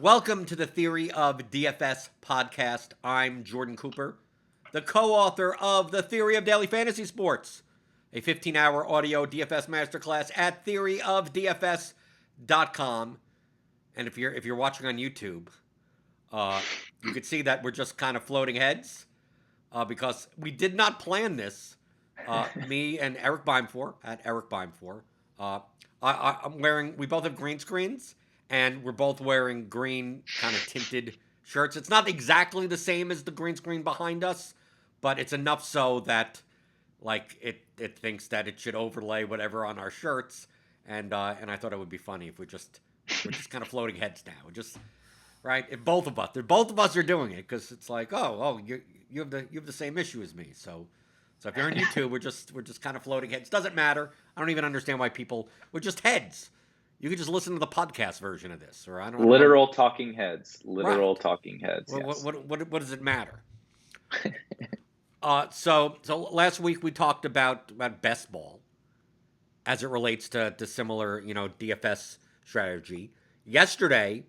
Welcome to the Theory of DFS podcast. I'm Jordan Cooper, the co-author of The Theory of Daily Fantasy Sports, a 15-hour audio DFS masterclass at theoryofdfs.com. And if you're watching on YouTube, you could see that we're just kind of floating heads because we did not plan this. Me and Erik Beimfohr at Erik Beimfohr. I'm wearing. We both have green screens, and we're both wearing green kind of tinted shirts. It's not exactly the same as the green screen behind us, but it's enough so that like it thinks that it should overlay whatever on our shirts. And I thought it would be funny if we're just kind of floating heads now. We're just right. If both of us are doing it because it's like you have the same issue as me. So if you're on YouTube, we're just kind of floating heads. Doesn't matter. I don't even understand why people. We're just heads. You could just listen to the podcast version of this, or I don't know. Literal talking heads. Right. Literal talking heads. What, Yes. what does it matter? So last week we talked about best ball as it relates to similar DFS strategy. Yesterday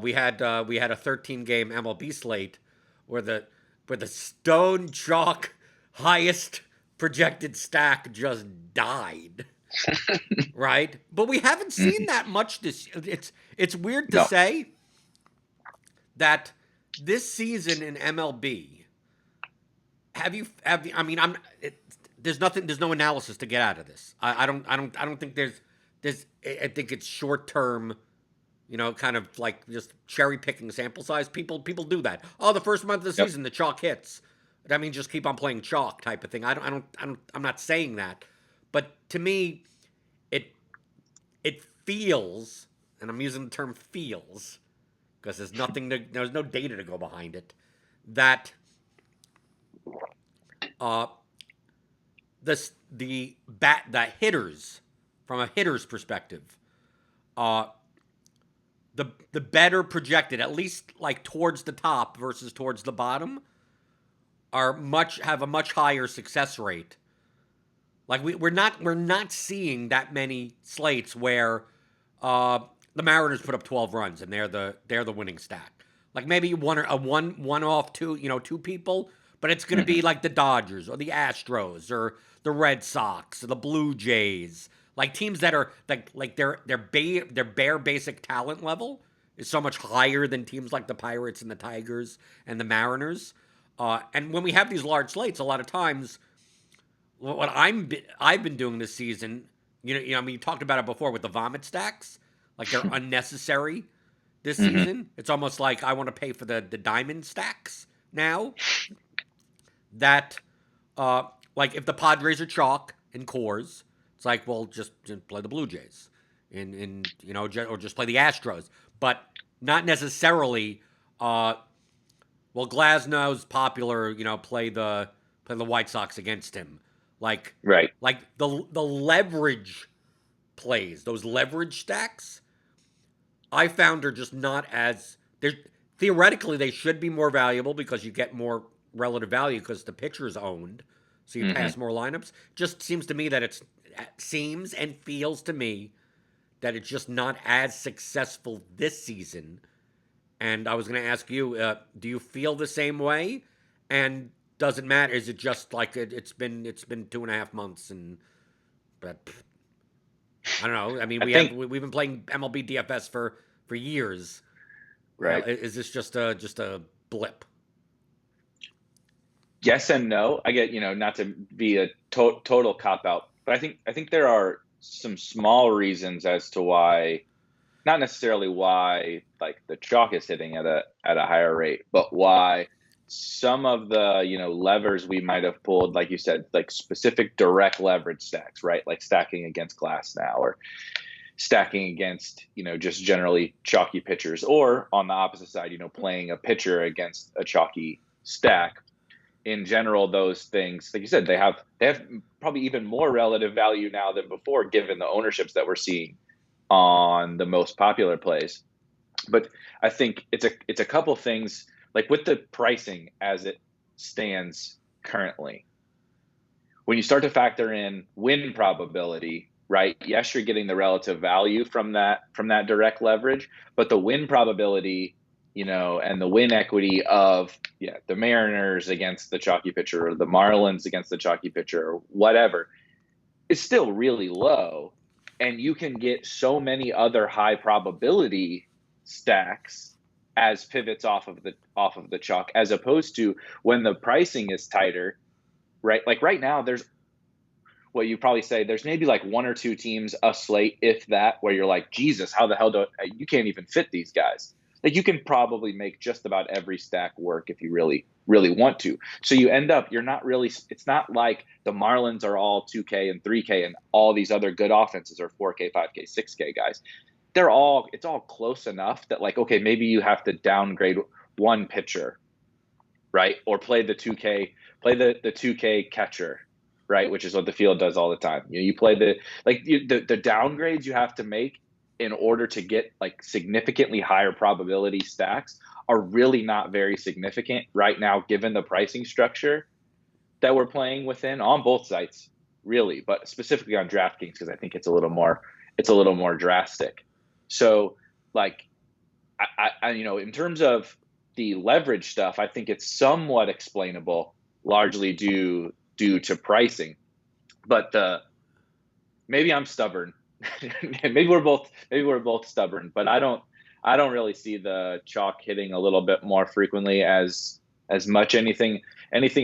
we had a 13 game MLB slate where the stone chalk highest projected stack just died. Right? But we haven't seen that much this. It's weird to No. say that this season in MLB. Have you? I mean, there's nothing. There's no analysis to get out of this. I don't think there's. I think it's short term. Kind of like just cherry picking sample size. People do that. Oh, the first month of the season, the chalk hits. That means just keep on playing chalk type of thing. I'm not saying that, but to me, it feels, and I'm using the term feels because there's no data to go behind it, that uh the hitters, from a hitter's perspective, uh the better projected, at least like towards the top versus towards the bottom, have a much higher success rate. Like we're not seeing that many slates where the Mariners put up 12 runs and they're the winning stack. Like maybe one off two people, but it's going to be like the Dodgers or the Astros or the Red Sox or the Blue Jays, like teams that are like their bare basic talent level is so much higher than teams like the Pirates and the Tigers and the Mariners. And when we have these large slates, a lot of times, what I've been doing this season, I mean, you talked about it before with the vomit stacks, like they're unnecessary this season. It's almost like I want to pay for the diamond stacks now. That, like, if the Padres are chalk and cores, it's like, well, just play the Blue Jays, or just play the Astros, but not necessarily. Well, Glasnow's popular, play the White Sox against him. Like Right. like the leverage plays, those leverage stacks, I found are just not as they're theoretically they should be more valuable because you get more relative value because the pitcher is owned, so you pass more lineups. Just seems to me that it seems and feels to me that it's just not as successful this season. And I was going to ask you, do you feel the same way? And does it matter? Is it just like it's been 2.5 months but I don't know. I mean, we've been playing MLB DFS for years. Right. Is this just a blip? Yes and no. I get, not to be a total cop out, but I think there are some small reasons as to why, not necessarily why like the chalk is hitting at a higher rate, but why some of the levers we might have pulled, like you said, like specific direct leverage stacks, right? Like stacking against Glass now, or stacking against just generally chalky pitchers, or on the opposite side, playing a pitcher against a chalky stack. In general, those things, like you said, they have probably even more relative value now than before, given the ownerships that we're seeing on the most popular plays. But I think it's a couple things, like with the pricing as it stands currently. When you start to factor in win probability, right? Yes, you're getting the relative value from that direct leverage, but the win probability, and the win equity of the Mariners against the chalky pitcher or the Marlins against the chalky pitcher or whatever is still really low. And you can get so many other high probability stacks as pivots off of the chalk, as opposed to when the pricing is tighter, right? Like right now, there's what you probably say, there's maybe like one or two teams a slate, if that, where you're like, Jesus, how the hell you can't even fit these guys. Like you can probably make just about every stack work if you really, really want to. So you end up, it's not like the Marlins are all 2K and 3K and all these other good offenses are 4K, 5K, 6K guys. It's all close enough that like, okay, maybe you have to downgrade one pitcher, right? Or play the 2K catcher, right? Which is what the field does all the time. You play the downgrades you have to make in order to get like significantly higher probability stacks are really not very significant right now, given the pricing structure that we're playing within on both sites, really, but specifically on DraftKings, because I think it's a little more drastic. So like, I in terms of the leverage stuff, I think it's somewhat explainable, largely due to pricing, but maybe I'm stubborn. maybe we're both stubborn, but I don't really see the chalk hitting a little bit more frequently as much anything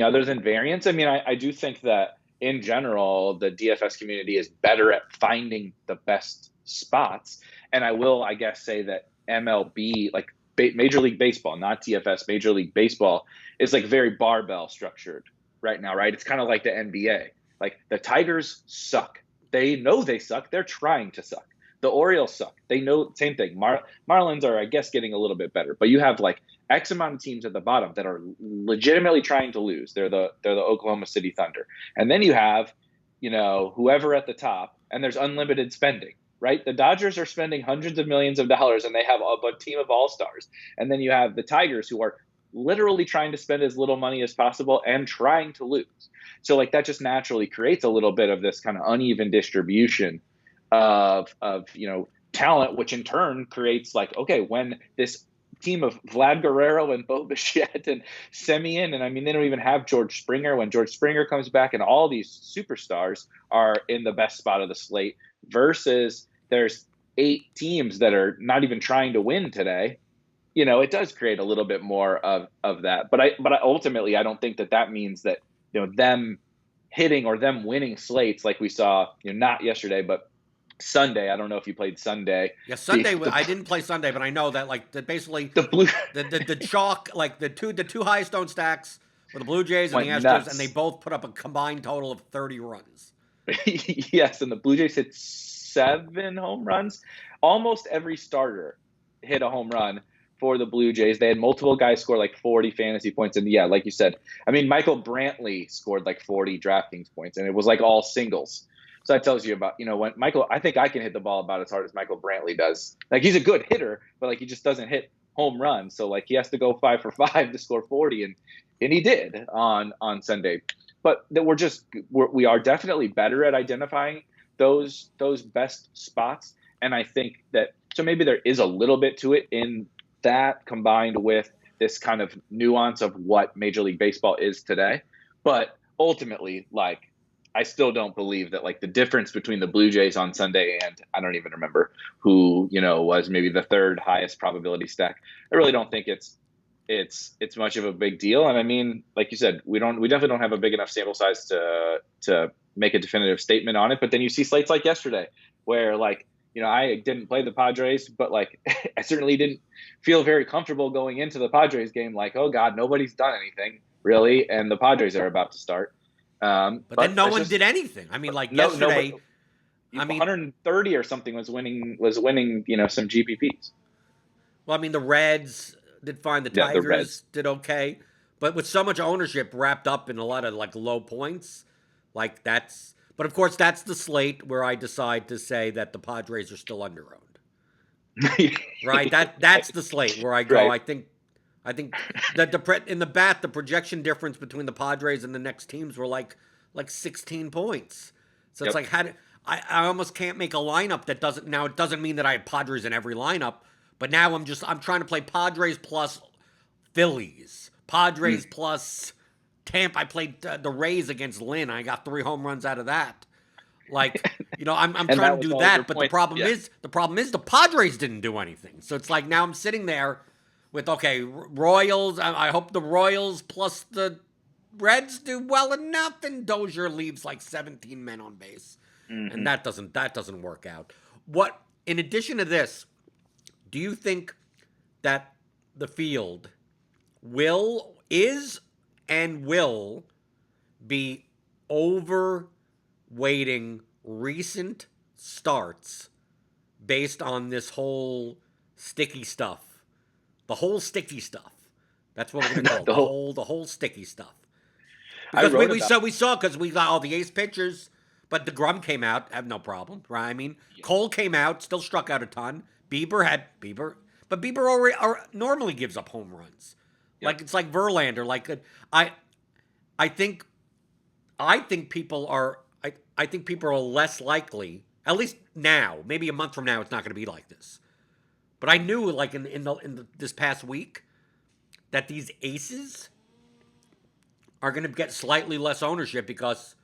other than variance. I mean, I do think that in general, the DFS community is better at finding the best spots. And I guess, say that MLB, like Major League Baseball, not DFS, Major League Baseball is like very barbell structured right now, right? It's kind of like the NBA. Like the Tigers suck. They know they suck. They're trying to suck. The Orioles suck. They know, same thing. Marlins are, I guess, getting a little bit better, but you have like X amount of teams at the bottom that are legitimately trying to lose. They're the Oklahoma City Thunder. And then you have, whoever at the top, and there's unlimited spending, right? The Dodgers are spending hundreds of millions of dollars and they have a team of all-stars. And then you have the Tigers, who are literally trying to spend as little money as possible and trying to lose. So like that just naturally creates a little bit of this kind of uneven distribution of talent, which in turn creates like, okay, when this team of Vlad Guerrero and Bo Bichette and Semien, and I mean, they don't even have George Springer. When George Springer comes back and all these superstars are in the best spot of the slate, versus there's 8 teams that are not even trying to win today, it does create a little bit more of that. But ultimately, I don't think that means that, them hitting or them winning slates like we saw, not yesterday, but Sunday. I don't know if you played Sunday. Yeah, Sunday. I didn't play Sunday, but I know that like basically the chalk, like the two highest owned stacks were the Blue Jays and the Astros, nuts. And they both put up a combined total of 30 runs. Yes, and the Blue Jays hit 7 home runs. Almost every starter hit a home run for the Blue Jays. They had multiple guys score like 40 fantasy points. And yeah, like you said, I mean, Michael Brantley scored like 40 DraftKings points, and it was like all singles. So that tells you about, when Michael, I think I can hit the ball about as hard as Michael Brantley does. Like he's a good hitter, but like he just doesn't hit home runs. So like he has to go 5 for 5 to score 40. And he did on Sunday. But that we are definitely better at identifying those best spots. And I think that, so maybe there is a little bit to it in that, combined with this kind of nuance of what Major League Baseball is today. But ultimately, like, I still don't believe that like the difference between the Blue Jays on Sunday and I don't even remember who, was maybe the 3rd highest probability stack. I really don't think it's much of a big deal. And I mean, like you said, we definitely don't have a big enough sample size to make a definitive statement on it. But then you see slates like yesterday where like, I didn't play the Padres, but like I certainly didn't feel very comfortable going into the Padres game. Like, oh God, nobody's done anything really, and the Padres are about to start. But then no one did anything. I mean, like yesterday, 130 or something was winning, some GPPs. Well, I mean, the Reds did fine. The Tigers did okay, but with so much ownership wrapped up in a lot of like low points, like that's. But of course, that's the slate where I decide to say that the Padres are still underowned. Right? That's the slate where I go. Right. I think that the projection difference between the Padres and the next teams were like 16 points. So it's like I almost can't make a lineup that doesn't. Now it doesn't mean that I have Padres in every lineup, but now I'm trying to play Padres plus Phillies, Padres Mm. plus Tampa. I played the Rays against Lynn. I got 3 home runs out of that. Like, I'm And trying that to was do all your that, but the points. problem Yeah. is the Padres didn't do anything. So it's like now I'm sitting there with okay, Royals. I hope the Royals plus the Reds do well enough, and Dozier leaves like 17 men on base, and Hmm. that doesn't work out. What in addition to this, do you think that the field will be overweighting recent starts based on this whole sticky stuff? The whole sticky stuff. That's what we're gonna call it. The The whole whole sticky stuff. I Because we, wrote we about. saw we saw because we got all the ace pitchers, but DeGrom came out, have no problem, right? I mean, Yeah. Cole came out, still struck out a ton. But Bieber already normally gives up home runs. Yep. Like it's like Verlander. I I think I think people are less likely, at least now, maybe a month from now, it's not going to be like this. But I knew, like this past week, that these aces are going to get slightly less ownership because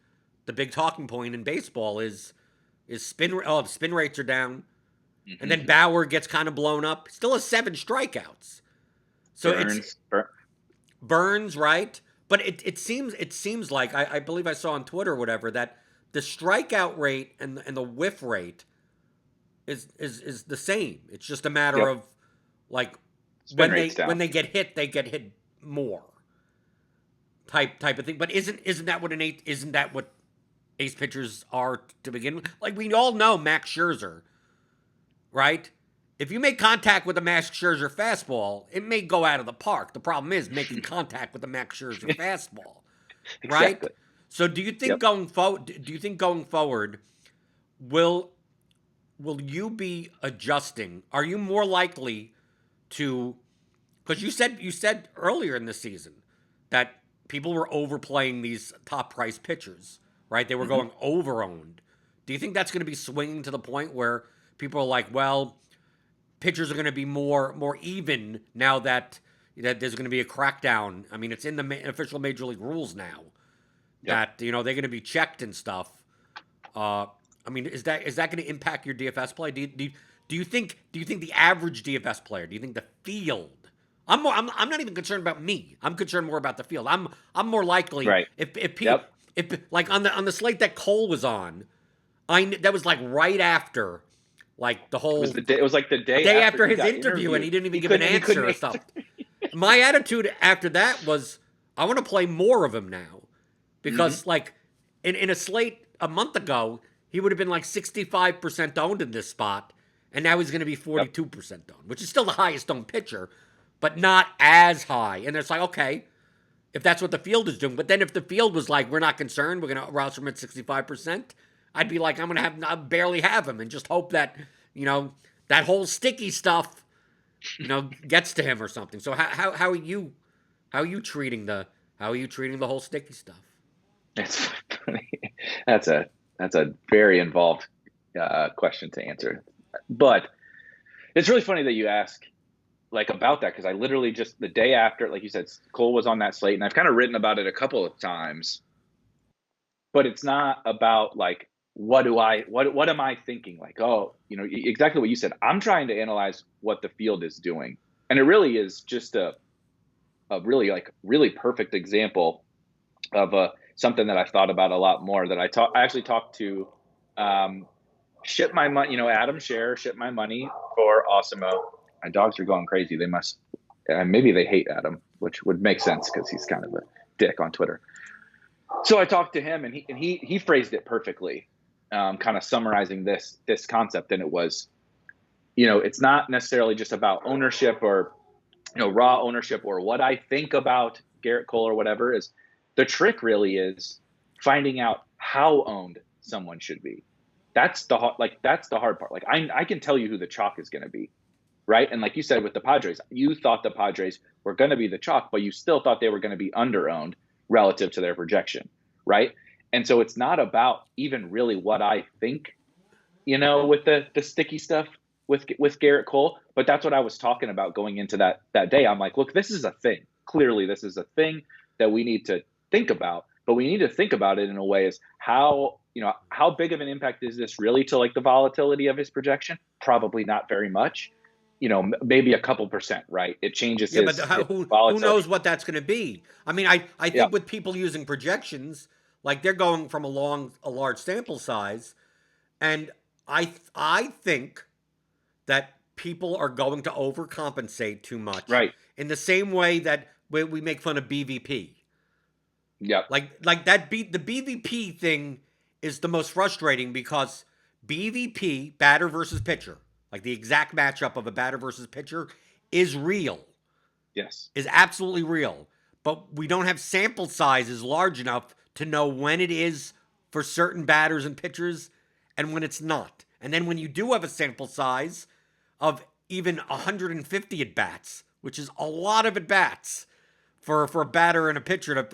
the big talking point in baseball is spin. Oh, the spin rates are down, and Hmm. then Bauer gets kind of blown up. Still has 7 strikeouts, so it's Burns. Burns, right? But it seems like I believe I saw on Twitter or whatever that the strikeout rate and the whiff rate is the same. It's just a matter Yep. of like Spin rates when down. they get hit more type of thing. But isn't that what ace pitchers are to begin with? Like we all know Max Scherzer, right? If you make contact with a Max Scherzer fastball, it may go out of the park. The problem is making contact with a Max Scherzer fastball, right? Exactly. So do you think Yep. going forward? Do you think going forward will will you be adjusting? Are you more likely to? Because you said earlier in the season that people were overplaying these top price pitchers, right? They were Hmm. going over owned. Do you think that's going to be swinging to the point where people are like, well, pitchers are going to be more even now that there's going to be a crackdown? I mean, it's in the official major league rules now Yep. that they're going to be checked and stuff. Uh, I mean, is that going to impact your DFS play? Do you think the average DFS player? Do you think the field? I'm not even concerned about me. I'm concerned more about the field. I'm more likely Right. if Yep. if like on the slate that Cole was on, that was like right after like the It was whole the day. It was like the day day after after he his got interview, and interviewed. he didn't even give an He answer couldn't or answer. stuff. My attitude after that was I want to play more of him now Hmm. because like in a slate a month ago he would have been like 65% owned in this spot, and now he's going to be Yep. 42% owned, which is still the highest owned pitcher, but not as high. And it's like, okay, if that's what the field is doing, but then if the field was like, we're not concerned, we're going to roster him at 65%, I'd be like, I'm going to barely have him and just hope that that whole sticky stuff gets to him or something. So how are you treating the whole sticky stuff? It's funny. That's a very involved question to answer, but it's really funny that you ask like about that because I literally just the day after, like you said, Cole was on that slate, and I've kind of written about it a couple of times. But it's not about like what am I thinking? Like, oh, exactly what you said. I'm trying to analyze what the field is doing, and it really is just a really really perfect example of something that I've thought about a lot more. That I actually talked to Ship My Money, Adam Scher, Ship My Money for Osimo. My dogs are going crazy. They must, maybe they hate Adam, which would make sense because he's kind of a dick on Twitter. So I talked to him, and he phrased it perfectly, kind of summarizing this concept. And it was, it's not necessarily just about ownership or raw ownership or what I think about Garrett Cole or whatever. Is the trick really is finding out how owned someone should be. That's the hard part. Like I can tell you who the chalk is going to be, right? And like you said with the Padres, you thought the Padres were going to be the chalk, but you still thought they were going to be under owned relative to their projection, right? And so it's not about even really what I think, with the sticky stuff with Garrett Cole, but that's what I was talking about going into that day. I'm like, look, this is a thing. Clearly, this is a thing that we need to think about, but we need to think about it in a way as how big of an impact is this really to like the volatility of his projection? Probably not very much. Maybe a couple percent, right? It changes Yeah, his but who volatility. knows what that's going to be? I mean, I Yeah, think with people using projections, like they're going from a large sample size, and I think that people are going to overcompensate too much right. in the same way that we make fun of BVP. Yep. Like that the BVP thing is the most frustrating because BVP, batter versus pitcher, like the exact matchup of a batter versus pitcher, is real, Yes. is absolutely real. But we don't have sample sizes large enough to know when it is for certain batters and pitchers and when it's not. And then when you do have a sample size of even 150 at bats, which is a lot of at bats for a batter and a pitcher,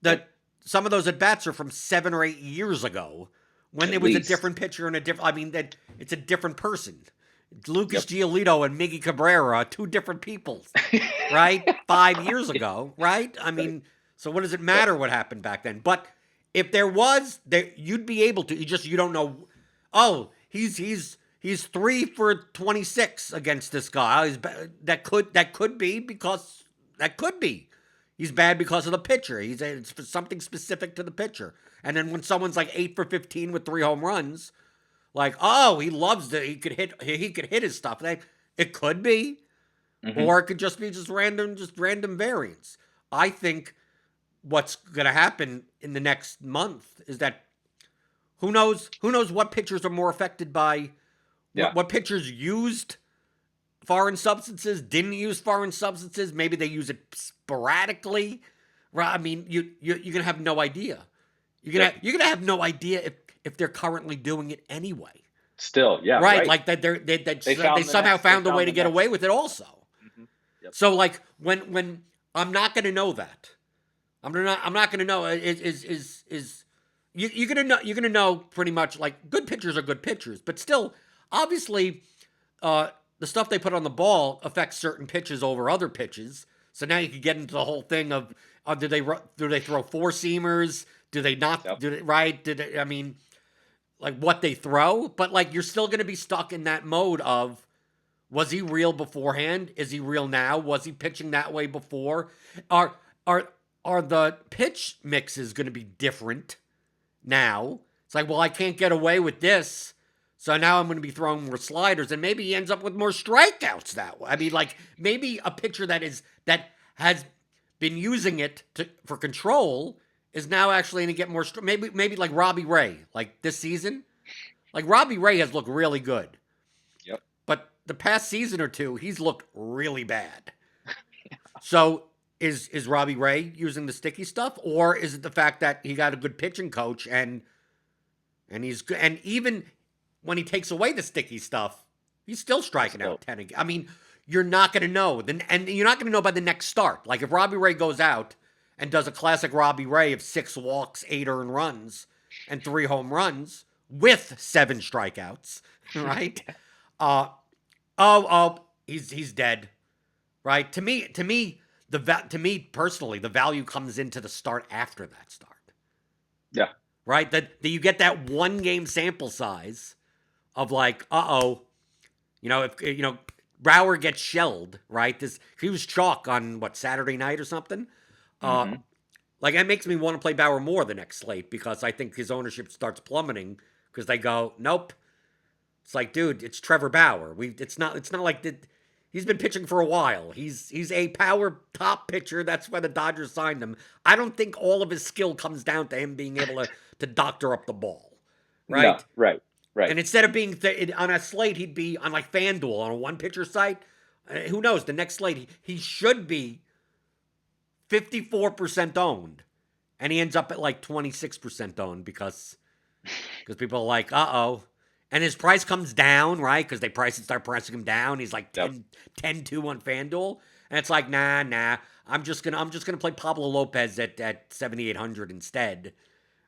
that some of those at bats are from 7 or 8 years ago when At there was a least. different pitcher and a different. I mean, that it's a different person. Lucas Yep. Giolito and Miggy Cabrera, two different people, right? 5 years ago, right? I mean, so what does it matter what happened back then? But if there was, you'd be able to. You don't know. Oh, he's 3 for 26 against this guy. That could be because that could be. He's bad because of the pitcher. It's for something specific to the pitcher. And then when someone's like 8 for 15 with 3 home runs, like, oh, he loves it. He could hit his stuff. It could be, Mm-hmm. or it could just be just random variance. I think what's going to happen in the next month is that who knows what pitchers are more affected by Yeah. what pitchers used foreign substances, didn't use foreign substances. Maybe they use it sporadically. Right? I mean, you're gonna have no idea. You're gonna have no idea if they're currently doing it anyway. Still, yeah. Right? Right. Like that they somehow found a way to get away with it also. Mm-hmm. Yep. So like when I'm not gonna know that. I'm not gonna know you're gonna know pretty much like good pitchers are good pitchers, but still obviously the stuff they put on the ball affects certain pitches over other pitches. So now you can get into the whole thing of do they throw four seamers? Do they not? Yep. Do they, right? I mean, like what they throw? But like you're still going to be stuck in that mode of was he real beforehand? Is he real now? Was he pitching that way before? Are the pitch mixes going to be different now? It's like, well, I can't get away with this. So now I'm going to be throwing more sliders, and maybe he ends up with more strikeouts that way. I mean, like maybe a pitcher that has been using it for control is now actually going to get more. Maybe like Robbie Ray, like this season, like Robbie Ray has looked really good. Yep. But the past season or two, he's looked really bad. So is Robbie Ray using the sticky stuff, or is it the fact that he got a good pitching coach and he's good, and even when he takes away the sticky stuff, he's still striking out 10 again. I mean, you're not going to know. And you're not going to know by the next start. Like if Robbie Ray goes out and does a classic Robbie Ray of 6 walks, 8 earned runs, and 3 home runs with 7 strikeouts, right? He's dead, right? To me personally, the value comes into the start after that start. Yeah. Right? That you get that 1 game sample size of like, if Brower gets shelled, right? He was chalk on Saturday night or something. Mm-hmm. Like that makes me want to play Bauer more the next slate because I think his ownership starts plummeting because they go, nope. It's like, dude, it's Trevor Bauer. It's not like he's been pitching for a while. He's a power top pitcher. That's why the Dodgers signed him. I don't think all of his skill comes down to him being able to doctor up the ball, right? No, right. And instead of being on a slate, he'd be on like FanDuel on a 1-pitcher site. Who knows? The next slate, he should be 54% owned. And he ends up at like 26% owned because people are like, uh-oh. And his price comes down, right? Because they start pricing him down. He's like 10-2 on FanDuel. And it's like, nah. I'm just gonna play Pablo Lopez at 7,800 instead.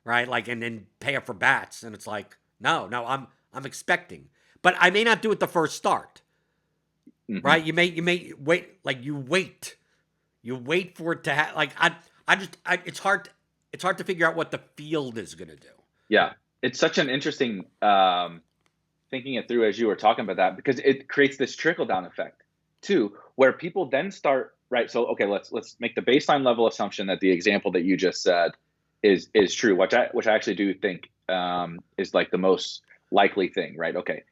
right? Like, and then pay up for bats, and it's like, no, I'm expecting, but I may not do it the first start, Hmm. right? You may wait, like you wait for it to have, like it's hard to figure out what the field is gonna do. Yeah, it's such an interesting thinking it through as you were talking about that, because it creates this trickle down effect too, where people then start, right. So okay, let's make the baseline level assumption that the example that you just said is true, which I actually do think is like the most likely thing, right? Okay,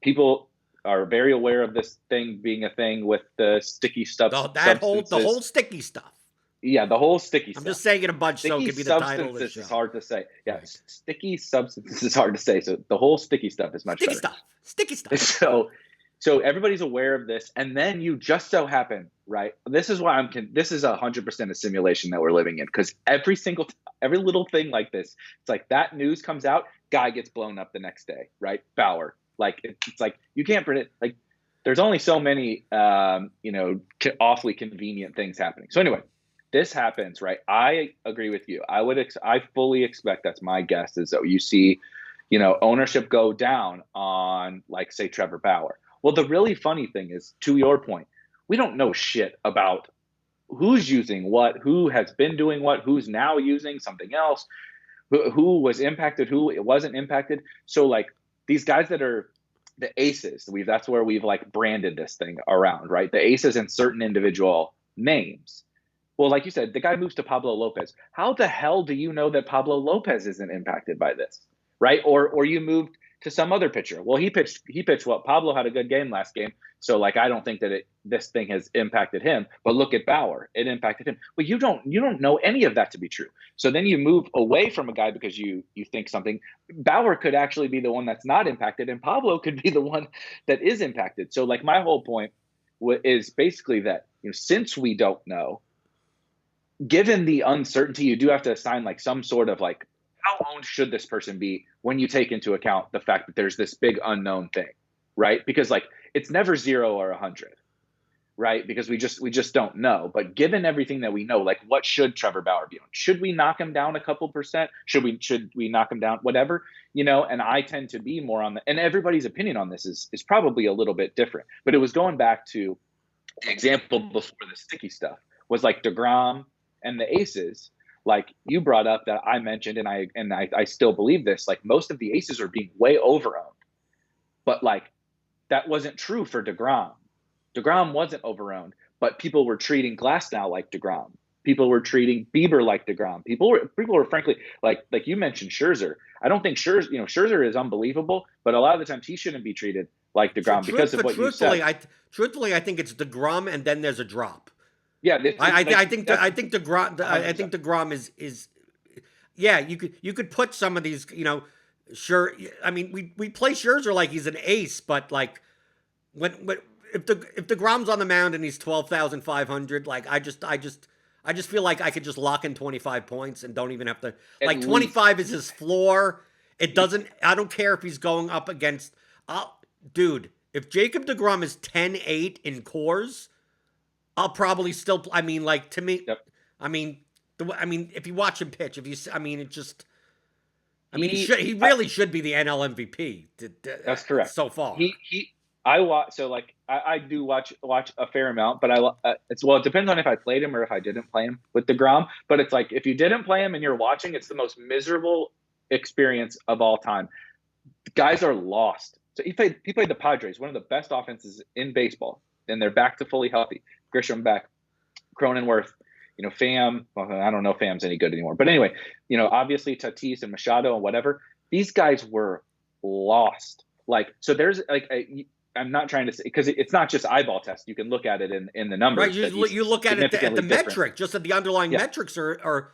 people are very aware of this thing being a thing with the sticky The whole substances. sticky stuff. Yeah, the whole sticky I'm stuff. just saying it a bunch so it Sticky could be the title of the substances is show. hard to say. Yeah, Right. sticky substances is hard to say. So the whole sticky stuff is much Sticky better. stuff. Sticky stuff. So everybody's aware of this, and then you just so happen, right? This is why this is 100% a simulation that we're living in, because every little thing like this, it's like that news comes out, guy gets blown up the next day, right? Bauer, like it's like you can't predict. Like there's only so many, awfully convenient things happening. So anyway, this happens, right? I agree with you. I fully expect, that's my guess, is that you see, ownership go down on, like, say, Trevor Bauer. Well, the really funny thing is, to your point, we don't know shit about who's using what, who has been doing what, who's now using something else, who was impacted, who it wasn't impacted. So like these guys that are the aces, that's where we've like branded this thing around, right? The aces in certain individual names. Well, like you said, the guy moves to Pablo Lopez. How the hell do you know that Pablo Lopez isn't impacted by this, right? Or you moved to some other pitcher. Well, he pitched well. Pablo had a good game last game, so like I don't think that this thing has impacted him. But look at Bauer, it impacted him. Well, you don't know any of that to be true. So then you move away from a guy because you think something. Bauer could actually be the one that's not impacted, and Pablo could be the one that is impacted. So like my whole point is basically that, since we don't know, given the uncertainty, you do have to assign like some sort of like, how owned should this person be when you take into account the fact that there's this big unknown thing, right? Because like it's never 0 or 100, right? Because we just don't know. But given everything that we know, like what should Trevor Bauer be on? Should we knock him down a couple percent? Should we knock him down? Whatever, And I tend to be more on the, and everybody's opinion on this is probably a little bit different. But it was going back to the example before the sticky stuff was like DeGrom and the aces, like you brought up, that I mentioned, and I still believe this, like most of the aces are being way overowned. But like that wasn't true for DeGrom. DeGrom wasn't overowned, but people were treating Glasnow like DeGrom. People were treating Bieber like DeGrom. People were frankly like you mentioned Scherzer. I don't think Scherzer is unbelievable, but a lot of the times he shouldn't be treated like DeGrom because of what you said. Truthfully, I think it's DeGrom and then there's a drop. Yeah, I think DeGrom is yeah, you could put some of these, sure. I mean, we play Scherzer like he's an ace, but like when if DeGrom's on the mound and he's 12,500, like I just feel like I could just lock in 25 points and don't even have to, like 25 is his floor. It doesn't, I don't care if he's going up against, dude, if Jacob DeGrom is 10-8 in cores, I'll probably still. I mean, like to me. Yep. I mean, if you watch him pitch, he really should be the NL MVP. That's correct. So far, I watch. So like, I do watch a fair amount, but it depends on if I played him or if I didn't play him with DeGrom. But it's like if you didn't play him and you're watching, it's the most miserable experience of all time. The guys are lost. So he played the Padres, one of the best offenses in baseball, and they're back to fully healthy. Grisham back, Cronenworth, Pham. Well, I don't know if Pham's any good anymore, but anyway, obviously Tatis and Machado and whatever. These guys were lost. Like, so there's like I'm not trying to say, because it's not just eyeball test. You can look at it in the numbers. Right. You look at it at the metric, just that the underlying metrics are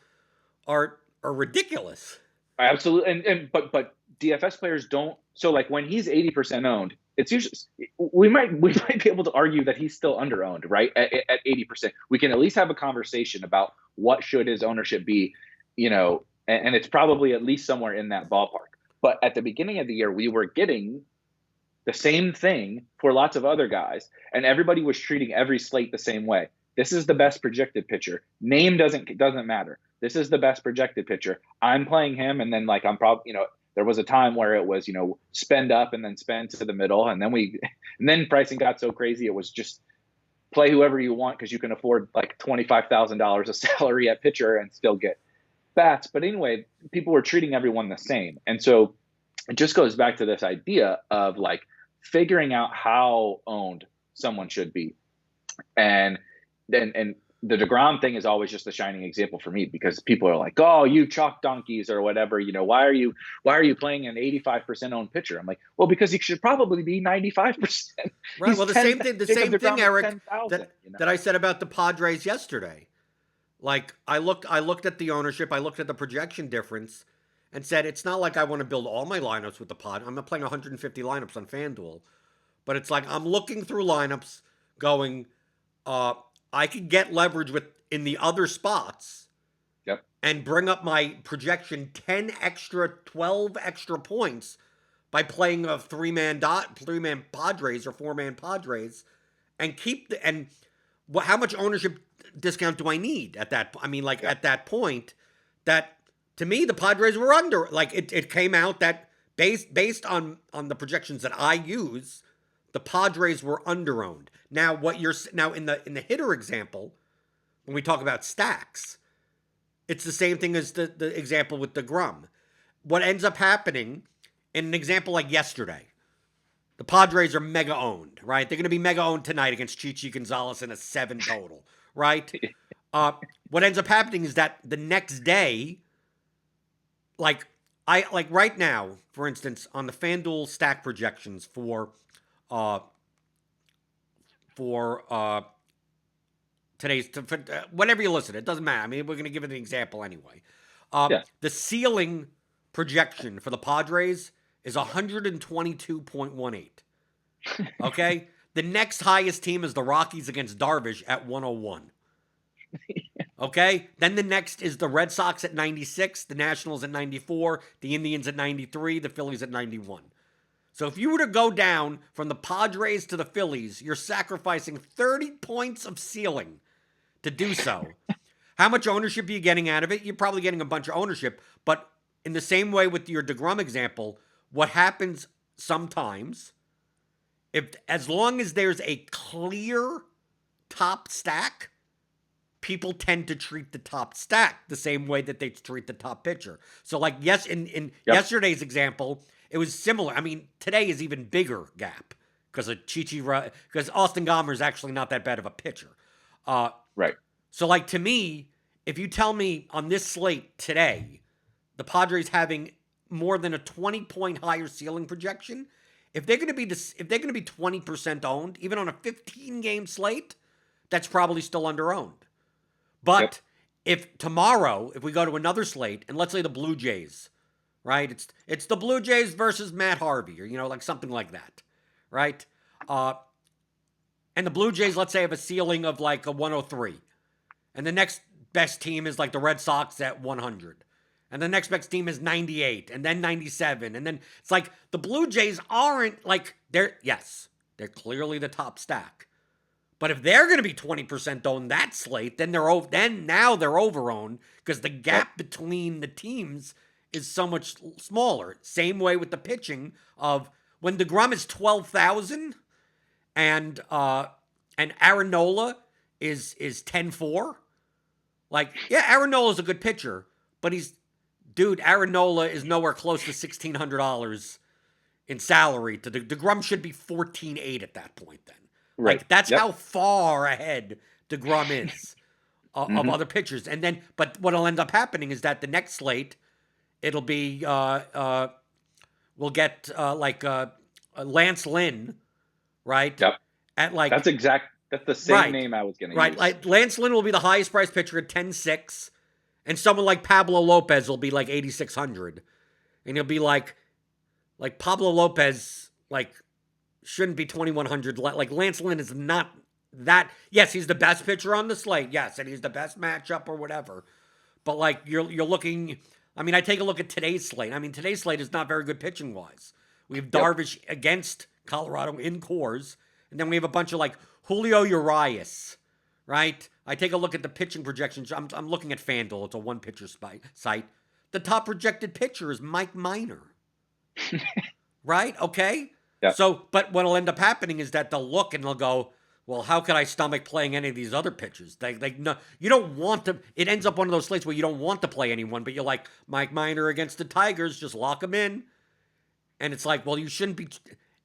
ridiculous. Absolutely, but DFS players don't. So like when he's 80% owned, it's usually we might be able to argue that he's still underowned, right? At 80%, we can at least have a conversation about what should his ownership be, and it's probably at least somewhere in that ballpark. But at the beginning of the year, we were getting the same thing for lots of other guys, and everybody was treating every slate the same way. This is the best projected pitcher. Name doesn't matter. this is the best projected pitcher. I'm playing him, and then like I'm probably, there was a time where it was, spend up and then spend to the middle, and then pricing got so crazy it was just play whoever you want because you can afford like $25,000 of salary at pitcher and still get bats. But anyway, people were treating everyone the same, and so it just goes back to this idea of like figuring out how owned someone should be. And then the DeGrom thing is always just a shining example for me because people are like, "Oh, you chalk donkeys or whatever. Why are you playing an 85% owned pitcher?" I'm like, "Well, because he should probably be 95%." Right. Well, the same thing, Eric, that I said about the Padres yesterday. Like I looked at the ownership, I looked at the projection difference, and said it's not like I want to build all my lineups with the Pod. I'm not playing 150 lineups on FanDuel, but it's like I'm looking through lineups, going, I could get leverage in the other spots, Yep, and bring up my projection 10 extra, 12 extra points by playing a three-man Padres or four-man Padres, and how much ownership discount do I need at that? I mean, like at that point, that to me the Padres were under. Like it came out that based on the projections that I use, the Padres were underowned. Now in the hitter example, when we talk about stacks, it's the same thing as the example with DeGrom. What ends up happening in an example like yesterday, the Padres are mega owned, right? They're going to be mega owned tonight against Chichi Gonzalez in a 7 total, right? What ends up happening is that the next day, like right now, for instance, on the FanDuel stack projections for today's, whenever you listen, it doesn't matter. I mean, we're going to give it an example anyway. The ceiling projection for the Padres is 122.18. Okay? The next highest team is the Rockies against Darvish at 101. Okay? Then the next is the Red Sox at 96, the Nationals at 94, the Indians at 93, the Phillies at 91. So if you were to go down from the Padres to the Phillies, you're sacrificing 30 points of ceiling to do so. How much ownership are you getting out of it? You're probably getting a bunch of ownership, but in the same way with your DeGrom example, what happens sometimes, as long as there's a clear top stack, people tend to treat the top stack the same way that they treat the top pitcher. So like, yes, in yesterday's example, it was similar. I mean, today is even bigger gap because Austin Gomber is actually not that bad of a pitcher. right. So like, to me, if you tell me on this slate today, the Padres having more than a 20-point higher ceiling projection, if they're going to be 20% owned, even on a 15-game slate, that's probably still underowned. But if we go to another slate, and let's say the Blue Jays, right? It's the Blue Jays versus Matt Harvey, or like something like that, right? And the Blue Jays, let's say, have a ceiling of like a 103, and the next best team is like the Red Sox at 100. And the next best team is 98, and then 97. And then it's like the Blue Jays aren't like, they're clearly the top stack. But if they're going to be 20% owned that slate, then now they're over-owned because the gap between the teams is so much smaller. Same way with the pitching of when DeGrom is 12,000 and Aaron Nola is 10-4. Like, yeah, Aaron Nola's a good pitcher, but Aaron Nola is nowhere close to $1,600 in salary. DeGrom should be 14.8 at that point then. Right. Like, that's how far ahead DeGrom is of other pitchers. And then, but what'll end up happening is that the next slate, it'll be, we'll get Lance Lynn, right? Yep. At like, that's the same name I was going to use. Right. Like, Lance Lynn will be the highest priced pitcher at 10.6. And someone like Pablo Lopez will be like 8,600. And he'll be like Pablo Lopez, like, shouldn't be 2,100. Like, Lance Lynn is not that. Yes, he's the best pitcher on the slate. Yes, and he's the best matchup or whatever. But, like, you're looking. I mean, I take a look at today's slate. I mean, today's slate is not very good pitching wise. We have Darvish against Colorado in Coors. And then we have a bunch of, like, Julio Urias, right? I take a look at the pitching projections. I'm looking at FanDuel. It's a one pitcher site. The top projected pitcher is Mike Minor, right? Okay. Yeah. So, but what'll end up happening is that they'll look and they'll go, well, how could I stomach playing any of these other pitchers? No, you don't want to. It ends up one of those slates where you don't want to play anyone, but you're like Mike Minor against the Tigers, just lock him in, and it's like, well, you shouldn't be.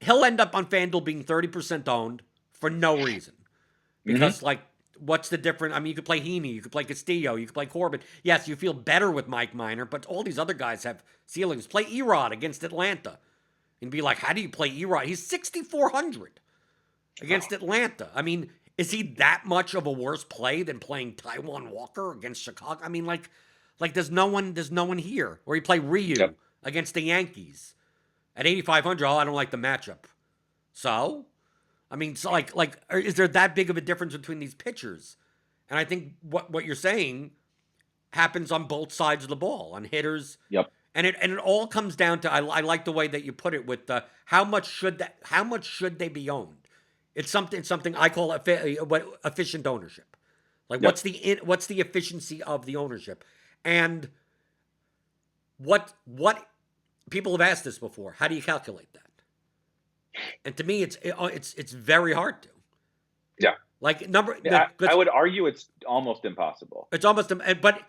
He'll end up on FanDuel being 30% owned for no reason, because like, what's the difference? I mean, you could play Heaney, you could play Castillo, you could play Corbin. Yes, you feel better with Mike Minor, but all these other guys have ceilings. Play Erod against Atlanta, and be like, how do you play Erod? He's 6,400. Against Atlanta. I mean, is he that much of a worse play than playing Taijuan Walker against Chicago? I mean, like there's no one here. Or he play Ryu against the Yankees at 8,500. Oh, I don't like the matchup. So, I mean, so is there that big of a difference between these pitchers? And I think what you're saying happens on both sides of the ball, on hitters. Yep. And it all comes down to I like the way that you put it with how much should they be owned? It's something I call efficient ownership. Like, what's the efficiency of the ownership? And what people have asked this before. How do you calculate that? And to me, it's very hard to. Yeah. Like I would argue it's almost impossible. It's almost, but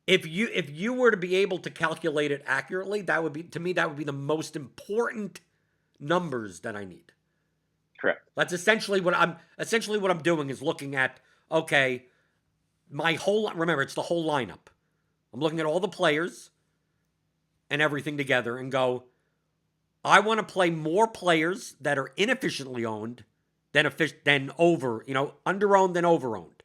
if you were to be able to calculate it accurately, that would be the most important numbers that I need. Correct. That's essentially what I'm doing is looking at, okay, remember, it's the whole lineup. I'm looking at all the players and everything together and go, I want to play more players that are inefficiently owned than under-owned than over-owned.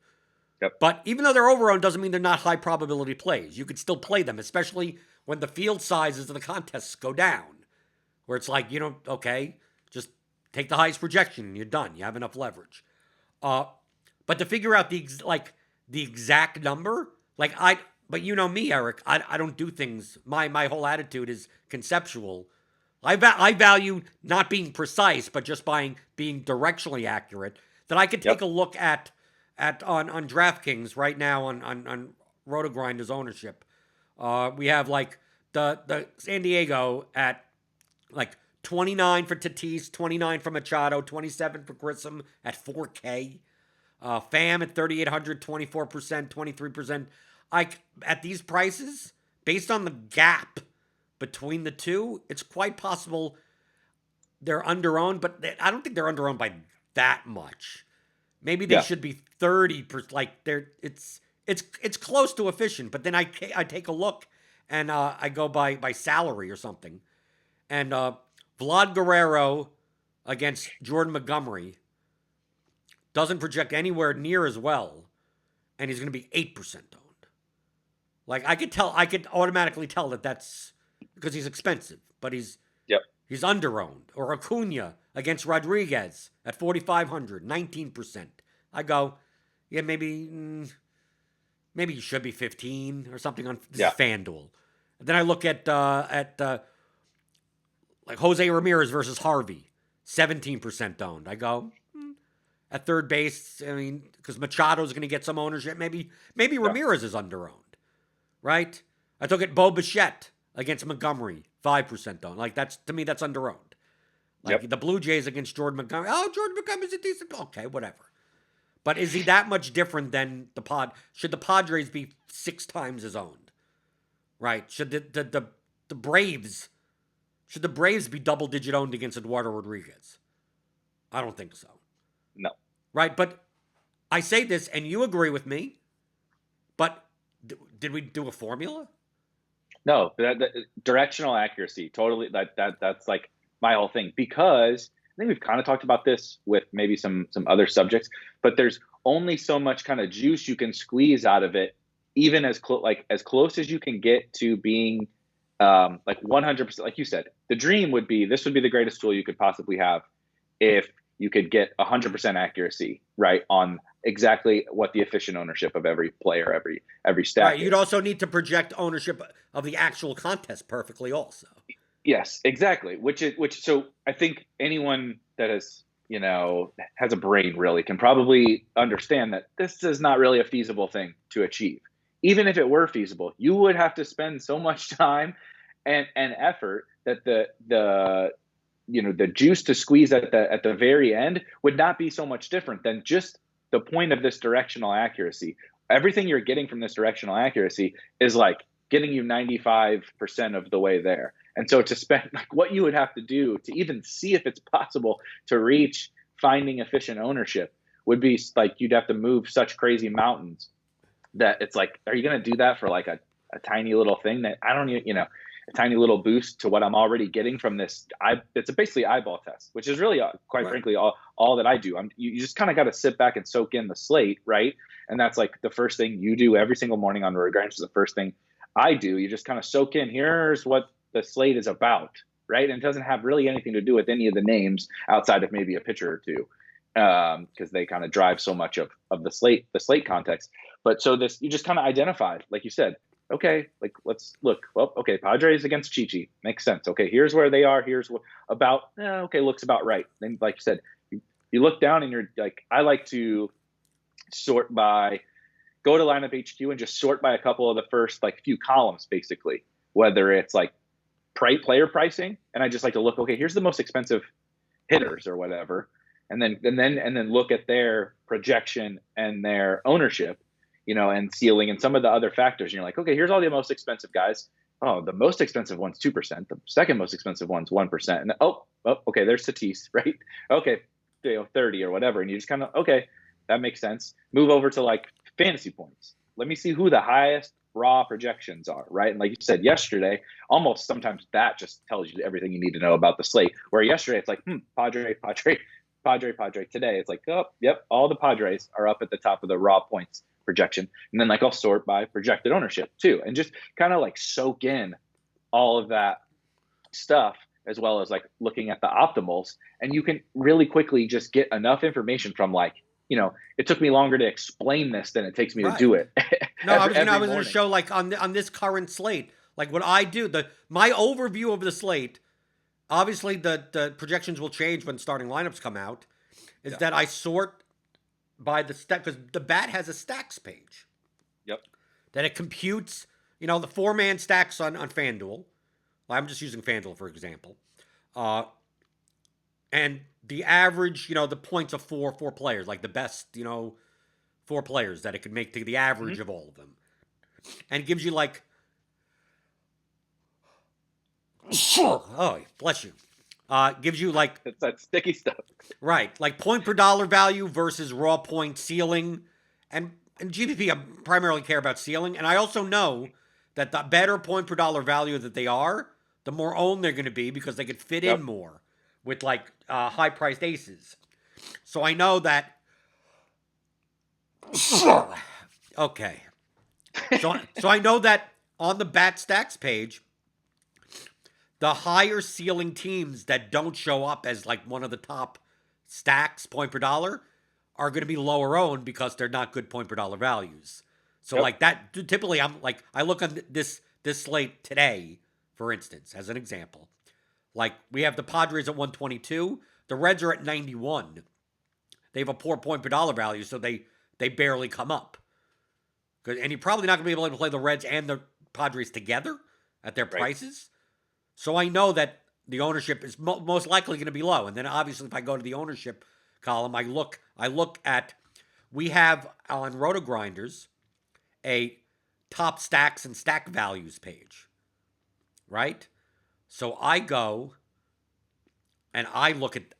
Yep. But even though they're over-owned doesn't mean they're not high probability plays. You could still play them, especially when the field sizes of the contests go down, where it's like, okay, just take the highest projection and you're done. You have enough leverage. But to figure out the exact number, but you know me, Eric, I don't do things. My whole attitude is conceptual. I value not being precise, but just being directionally accurate. That I could take a look on DraftKings right now on RotoGrinders ownership. We have like the San Diego at like 29 for Tatis, 29 for Machado, 27 for Grissom at 4K. Pham at 3,800, 24%, 23%. At these prices, based on the gap between the two, it's quite possible they're under-owned, but I don't think they're under-owned by that much. Maybe they should be 30%. Like it's close to efficient, but then I take a look and I go by salary or something, and Vlad Guerrero against Jordan Montgomery doesn't project anywhere near as well, and he's going to be 8% owned. Like I could automatically tell that that's because he's expensive, but he's under-owned. Or Acuna against Rodriguez at 4,500, 19%. I go, yeah, maybe you should be 15 or something on FanDuel. And then I look at like Jose Ramirez versus Harvey, 17% owned. I go, at third base, I mean, because Machado's going to get some ownership. Maybe Ramirez is under-owned, right? I took it Bo Bichette against Montgomery, 5% owned. Like, to me, that's under-owned. Like, the Blue Jays against Jordan Montgomery. Oh, Jordan Montgomery's a decent... Okay, whatever. But is he that much different than the Pod? Should the Padres be 6 times as owned? Right? Should the Braves... Should the Braves be double-digit owned against Eduardo Rodriguez? I don't think so. No. Right? But I say this, and you agree with me, but did we do a formula? No. That directional accuracy, totally. That's like my whole thing. Because I think we've kind of talked about this with maybe some other subjects, but there's only so much kind of juice you can squeeze out of it, even as close as you can get to being like 100%. Like you said, the dream would be this would be the greatest tool you could possibly have if you could get 100% accuracy right on exactly what the efficient ownership of every player, every stack. Right. You'd also need to project ownership of the actual contest perfectly, also. Yes, exactly. So I think anyone that has has a brain really can probably understand that this is not really a feasible thing to achieve. Even if it were feasible, you would have to spend so much time and effort that the juice to squeeze at the very end would not be so much different than just the point of this directional accuracy. Everything you're getting from this directional accuracy is like getting you 95% of the way there. And so to spend like what you would have to do to even see if it's possible to reach finding efficient ownership would be like you'd have to move such crazy mountains that it's like, are you going to do that for like a tiny little thing that I don't even, a tiny little boost to what I'm already getting from this? It's a basically eyeball test, which is really, quite frankly, all that I do. You just kind of got to sit back and soak in the slate, right? And that's like the first thing you do every single morning on Road Grind is the first thing I do. You just kind of soak in, here's what the slate is about, right? And it doesn't have really anything to do with any of the names outside of maybe a pitcher or two, because they kind of drive so much of the slate context. But so this, you just kind of identified, like you said, okay, like let's look. Well, okay, Padres against Chichi makes sense. Okay, here's where they are. Here's what about. Okay, looks about right. Then, like you said, you look down and you're like, I like to sort by, go to lineup HQ and just sort by a couple of the first like few columns, basically. Whether it's like player pricing, and I just like to look. Okay, here's the most expensive hitters or whatever, and then look at their projection and their ownership. And ceiling and some of the other factors. And you're like, okay, here's all the most expensive guys. Oh, the most expensive one's 2%. The second most expensive one's 1%. And okay, there's Tatis, right? Okay, 30 or whatever. And you just kind of, okay, that makes sense. Move over to like fantasy points. Let me see who the highest raw projections are, right? And like you said yesterday, almost sometimes that just tells you everything you need to know about the slate. Where yesterday it's like, Padre. Today it's like, oh, yep, all the Padres are up at the top of the raw points projection. And then like I'll sort by projected ownership too, and just kind of like soak in all of that stuff, as well as like looking at the optimals. And you can really quickly just get enough information from like, it took me longer to explain this than it takes me to do it. No, I was going to show like on this current slate, like what I do, my overview of the slate, obviously the projections will change when starting lineups come out, is that I sort by the stack, because the bat has a stacks page. Yep. That it computes, the 4-man stacks on FanDuel. I'm just using FanDuel for example. And the average, the points of four players, like the best, 4 players that it could make to the average of all of them. And it gives you like, oh, bless you. Gives you like, it's that sticky stuff, right? Like point per dollar value versus raw point ceiling, and GPP. I primarily care about ceiling, and I also know that the better point per dollar value that they are, the more owned they're going to be because they could fit in more with like high priced aces. So I know that. Okay, so I know that on the bat stacks page, the higher ceiling teams that don't show up as like one of the top stacks point per dollar are going to be lower owned because they're not good point per dollar values. So like that, typically I'm like, I look on this slate today, for instance, as an example. Like we have the Padres at 122, the Reds are at 91. They have a poor point per dollar value, so they barely come up. And you're probably not going to be able to play the Reds and the Padres together at their prices. So I know that the ownership is most likely going to be low. And then obviously if I go to the ownership column, I look at, we have on Roto Grinders a top stacks and stack values page, right? So I go and I look at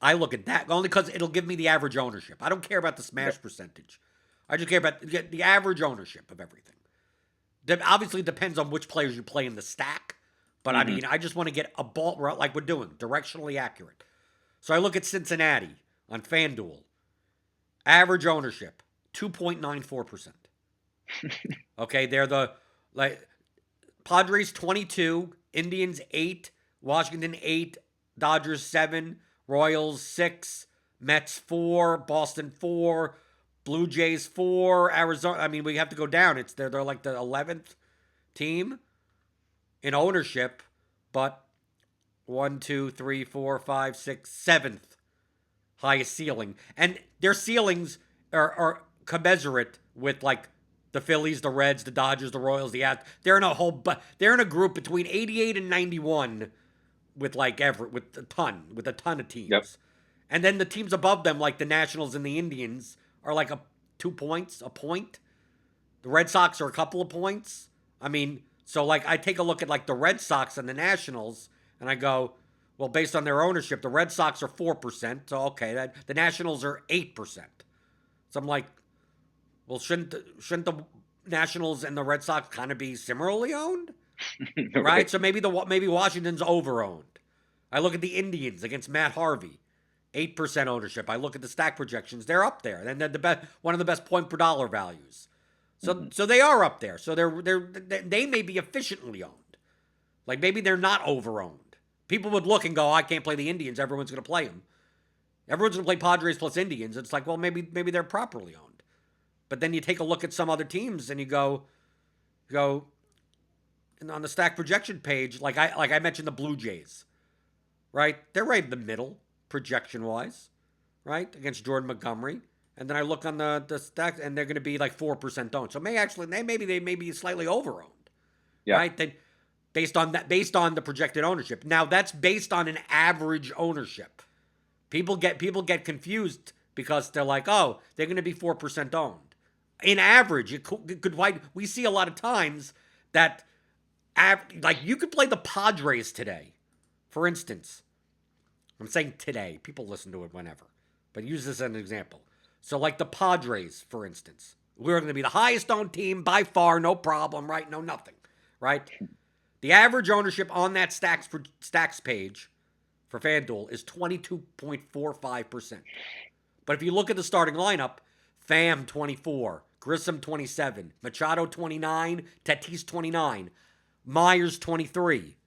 that only because it'll give me the average ownership. I don't care about the smash percentage. I just care about the average ownership of everything. That obviously depends on which players you play in the stack. But I mean, I just want to get a ball like we're doing, directionally accurate. So I look at Cincinnati on FanDuel. Average ownership, 2.94%. Okay, they're the Padres 22, Indians 8, Washington 8, Dodgers 7, Royals 6, Mets 4, Boston 4, Blue Jays 4, Arizona. I mean, we have to go down. They're like the 11th team in ownership, but 1, 2, 3, 4, 5, 6, 7th highest ceiling, and their ceilings are commensurate with like the Phillies, the Reds, the Dodgers, the Royals, the Astros. They're in a group between 88 and 91 with with a ton of Yep. teams. And then the teams above them, like the Nationals and the Indians, are like 2 points, a point. The Red Sox are a couple of points. I mean, so like I take a look at like the Red Sox and the Nationals, and I go, well, based on their ownership, the Red Sox are 4%. So okay, the Nationals are 8%. So I'm like, well, shouldn't the Nationals and the Red Sox kind of be similarly owned, right? So maybe Washington's overowned. I look at the Indians against Matt Harvey, 8% ownership. I look at the stack projections; they're up there, and they're one of the best point per dollar values. So they are up there. So they may be efficiently owned. Like maybe they're not overowned. People would look and go, I can't play the Indians. Everyone's going to play them. Everyone's going to play Padres plus Indians. It's like, well, maybe they're properly owned. But then you take a look at some other teams and you go, and on the stack projection page, like I mentioned the Blue Jays, right? They're right in the middle projection wise, right, against Jordan Montgomery. And then I look on the stack, and they're going to be like 4% owned. So they may be slightly overowned, Yeah. right? Then based on the projected ownership. Now that's based on an average ownership. People get confused because they're like, oh, they're going to be 4% owned. In average, we see a lot of times that like you could play the Padres today, for instance. I'm saying today. People listen to it whenever, but use this as an example. So like the Padres, for instance, we're going to be the highest owned team by far, no problem, right? No nothing, right? The average ownership on that stacks page for FanDuel is 22.45%. But if you look at the starting lineup, Pham 24, Grissom 27, Machado 29, Tatis 29, Myers 23,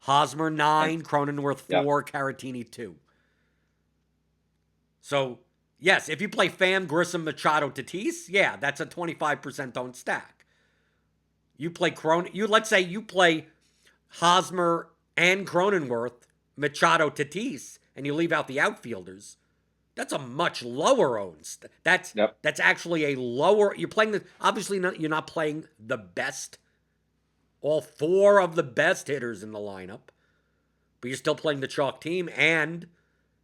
Hosmer 9, Cronenworth 4, Caratini 2. So yes, if you play Pham, Grissom, Machado, Tatis, yeah, that's a 25% owned stack. You play let's say you play Hosmer and Cronenworth, Machado, Tatis, and you leave out the outfielders. That's a much lower owned. That's actually a lower. You're playing you're not playing the best, all four of the best hitters in the lineup, but you're still playing the chalk team and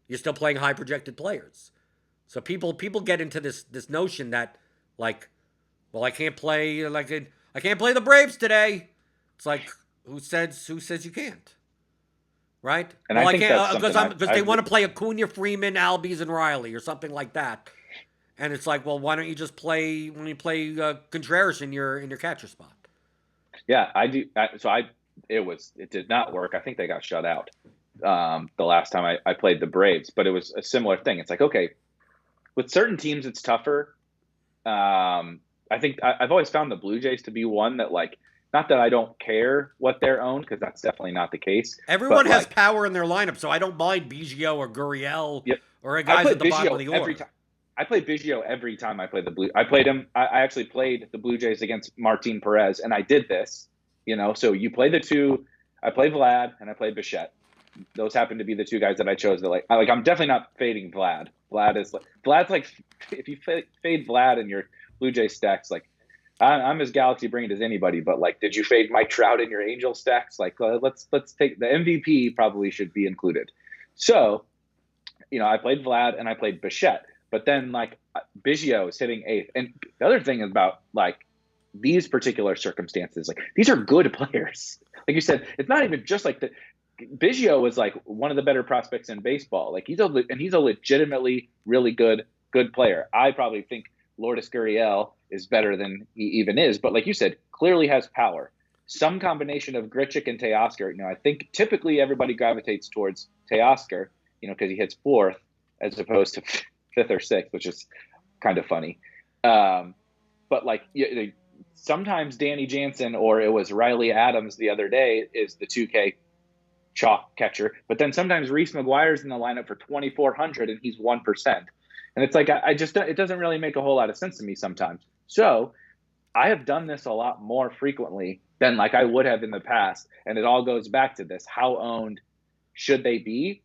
you're still playing high projected players. So people get into this notion that like, well, I can't play the Braves today. It's like who says you can't? Right? And well, I think can't that's because they want to play Acuna, Freeman, Albies, and Riley or something like that. And it's like, well, why don't you just play Contreras in your catcher spot? Yeah, I do. It did not work. I think they got shut out the last time I played the Braves, but it was a similar thing. It's like, okay, with certain teams, it's tougher. I think I've always found the Blue Jays to be one that, like, not that I don't care what they're owned, because that's definitely not the case. Everyone has power in their lineup, so I don't mind Biggio or Gurriel or guys at the bottom of the order. I play Biggio every time I play the Blue. I played him. I actually played the Blue Jays against Martin Perez, and I did this. So you play the two. I played Vlad and I played Bichette. Those happen to be the two guys that I chose. That I'm definitely not fading Vlad. Vlad's like, if you fade Vlad in your Blue Jay stacks, like, I'm as galaxy brained as anybody, but like, did you fade Mike Trout in your Angel stacks? Like, let's take the MVP probably should be included. So, I played Vlad and I played Bichette, but then like Biggio is hitting 8th. And the other thing is about like these particular circumstances, like these are good players. Like you said, it's not even just like Biggio was like one of the better prospects in baseball. Like he's a legitimately really good player. I probably think Lourdes Gurriel is better than he even is, but like you said, clearly has power. Some combination of Grichuk and Teoscar. I think typically everybody gravitates towards Teoscar, because he hits 4th as opposed to 5th or 6th, which is kind of funny. But like sometimes Danny Jansen, or it was Riley Adams the other day, is the 2K chalk catcher. But then sometimes Reese McGuire's in the lineup for 2,400 and he's 1%. And it's like, it doesn't really make a whole lot of sense to me sometimes. So I have done this a lot more frequently than like I would have in the past. And it all goes back to this: how owned should they be?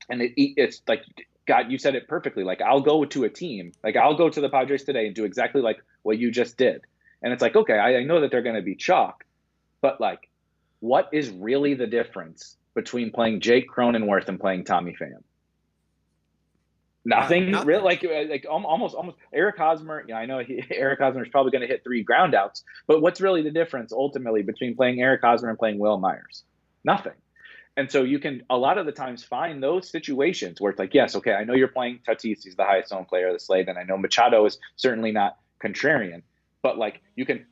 And it's like, God, you said it perfectly. Like, I'll go to a team, like I'll go to the Padres today and do exactly like what you just did. And it's like, okay, I know that they're going to be chalk, but like, what is really the difference between playing Jake Cronenworth and playing Tommy Pham? Nothing real, Nothing. like almost Eric Hosmer. I know Eric Hosmer is probably going to hit 3 groundouts, but what's really the difference ultimately between playing Eric Hosmer and playing Will Myers? Nothing. And so you can a lot of the times find those situations where it's like, yes, okay, I know you're playing Tatis, he's the highest owned player of the slate, and I know Machado is certainly not contrarian, but like you can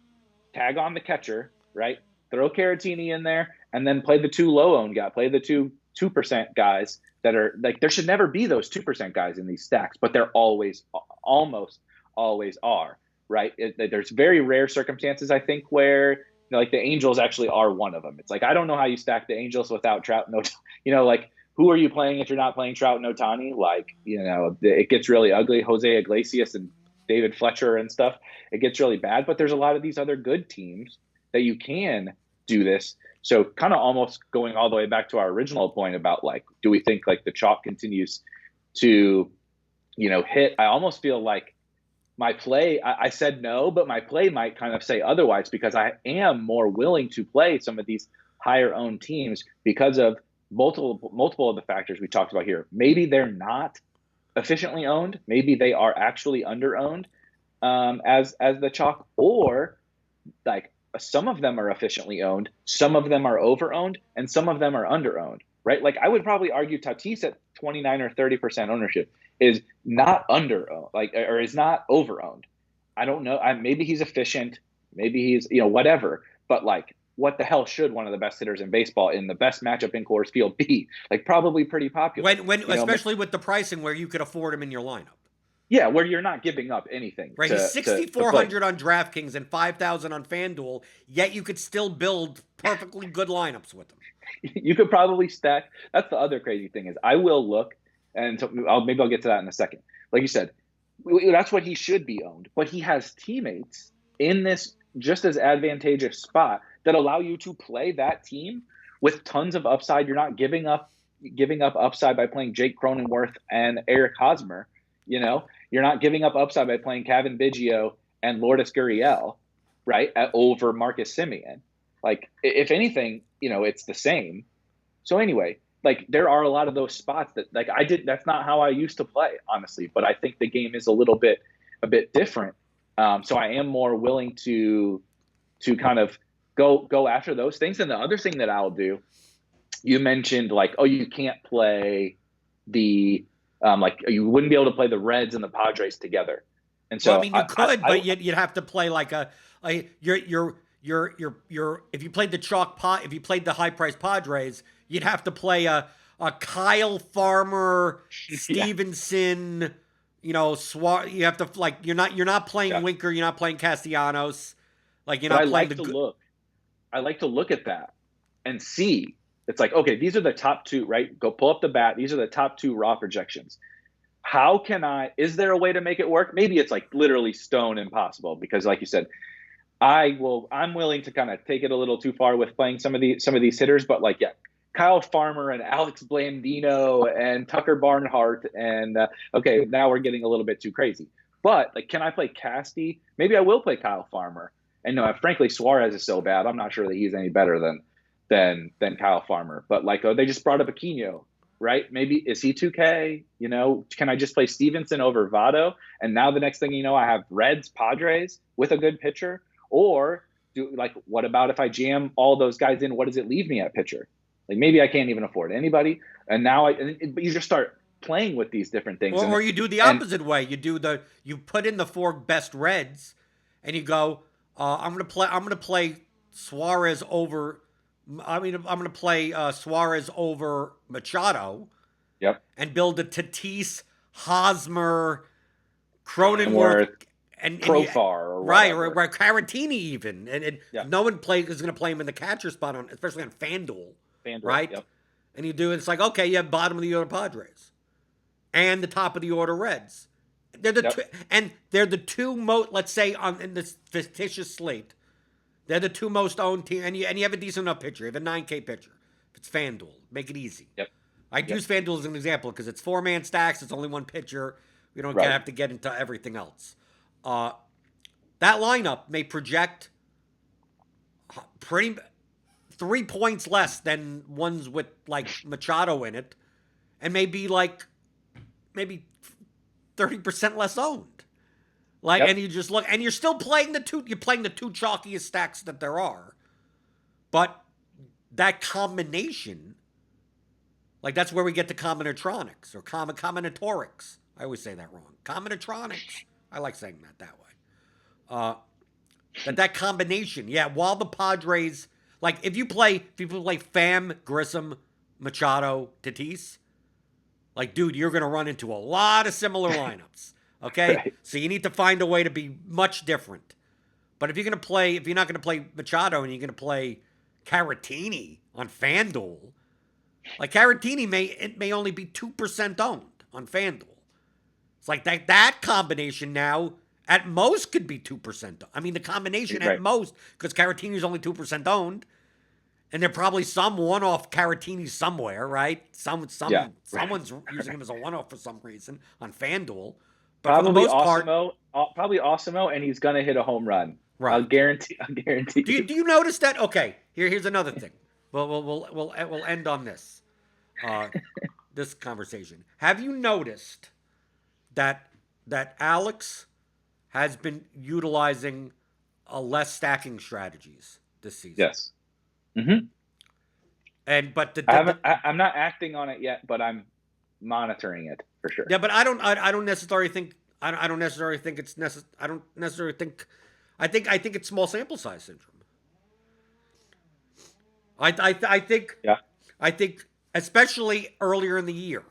tag on the catcher, right? Throw Caratini in there, and then play the 2 low owned guys, play the 2% guys that are like, there should never be those 2% guys in these stacks, but they're always, almost always are, right? There's very rare circumstances, I think, where like the Angels actually are one of them. It's like, I don't know how you stack the Angels without Trout. No, like, who are you playing if you're not playing Trout and Ohtani? Like, it gets really ugly. Jose Iglesias and David Fletcher and stuff. It gets really bad, but there's a lot of these other good teams that you can do this. So kind of almost going all the way back to our original point about like, do we think like the chalk continues to, hit? I almost feel like my play, I said no, but my play might kind of say otherwise, because I am more willing to play some of these higher owned teams because of multiple of the factors we talked about here. Maybe they're not efficiently owned. Maybe they are actually under owned as the chalk, or like some of them are efficiently owned, some of them are over owned, and some of them are under owned, right? Like I would probably argue Tatis at 29 or 30% ownership is not under owned, or is not over owned. I don't know. Maybe he's efficient, maybe he's whatever, but like, what the hell should one of the best hitters in baseball in the best matchup in Coors Field be? Like, probably pretty popular. When especially with the pricing where you could afford him in your lineup. Yeah, where you're not giving up anything. Right, he's 6,400 on DraftKings and 5,000 on FanDuel, yet you could still build perfectly good lineups with him. You could probably stack. That's the other crazy thing is I will look, and maybe I'll get to that in a second. Like you said, that's what he should be owned, but he has teammates in this just as advantageous spot that allow you to play that team with tons of upside. You're not giving up upside by playing Jake Cronenworth and Eric Hosmer. You're not giving up upside by playing Kevin Biggio and Lourdes Gurriel, right, over Marcus Semien. Like, if anything, it's the same. So anyway, like, there are a lot of those spots that, like, that's not how I used to play, honestly. But I think the game is a bit different. So I am more willing to kind of go after those things. And the other thing that I'll do, you mentioned, like, oh, you can't play the like you wouldn't be able to play the Reds and the Padres together. And so, well, I mean, you could, but you'd have to play like you're if you played the if you played the high price Padres, you'd have to play a Kyle Farmer, Stevenson, you have to, like, you're not playing Winker, you're not playing Castellanos, like, you're not playing I like to look at that and see. It's like, okay, these are the top 2, right? Go pull up the bat. These are the top 2 raw projections. Is there a way to make it work? Maybe it's like literally stone impossible, because like you said, I'm willing to kind of take it a little too far with playing some of these hitters, but like, yeah, Kyle Farmer and Alex Blandino and Tucker Barnhart and okay, now we're getting a little bit too crazy. But like, can I play Casty? Maybe I will play Kyle Farmer. And no, frankly, Suarez is so bad, I'm not sure that he's any better than Kyle Farmer. But like, they just brought up Aquino, right? Maybe is he 2K? Can I just play Stevenson over Votto? And now the next thing I have Reds, Padres with a good pitcher. Or what about if I jam all those guys in? What does it leave me at pitcher? Like, maybe I can't even afford anybody. And now but you just start playing with these different things. Or you do the opposite way. You put in the 4 best Reds, and you go, I'm gonna play Suarez over. I'm going to play Suarez over Machado. Yep. And build a Tatis, Hosmer, Cronenworth, and Profar, or right, or Caratini even, and no one is going to play him in the catcher spot especially on FanDuel, right? Yep. And it's like, okay, you have bottom of the order Padres, and the top of the order Reds. They're the two most, let's say, in this fictitious slate. They're the 2 most owned team, and you have a decent enough pitcher. You have a 9K pitcher. If it's FanDuel, make it easy. Yep. I'd use FanDuel as an example because it's 4-man stacks. It's only one pitcher. We don't Right. have to get into everything else. That lineup may project pretty 3 points less than ones with like Machado in it, and maybe 30% less owned. Like, and you just look, and you're still playing you're playing the two chalkiest stacks that there are. But that combination, like that's where we get to combinatronics or combinatorics. I always say that wrong. Combinatronics. I like saying that way. That combination, yeah. While the Padres, like if you play Pham, Grissom, Machado, Tatis, like dude, you're gonna run into a lot of similar lineups. Okay, Right. so you need to find a way to be much different. But if you're not gonna play Machado and you're gonna play Caratini on FanDuel, like Caratini may only be 2% owned on FanDuel. It's like that combination now at most could be 2%. I mean the combination at most, because Caratini is only 2% owned, and there are probably some one-off Caratini somewhere, right? Someone's using him as a one-off for some reason on FanDuel. But Probably for the most Osimo, probably Osimo, and he's gonna hit a home run. Right. I'll guarantee. Do you notice that? Okay, here's another thing. We'll end on this this conversation. Have you noticed that Alex has been utilizing less stacking strategies this season? Yes. Mm-hmm. I'm not acting on it yet, but I'm monitoring it for sure. Yeah, but I don't necessarily think it's necessary. I don't necessarily think. I think it's small sample size syndrome. I think. Yeah. I think especially earlier in the year,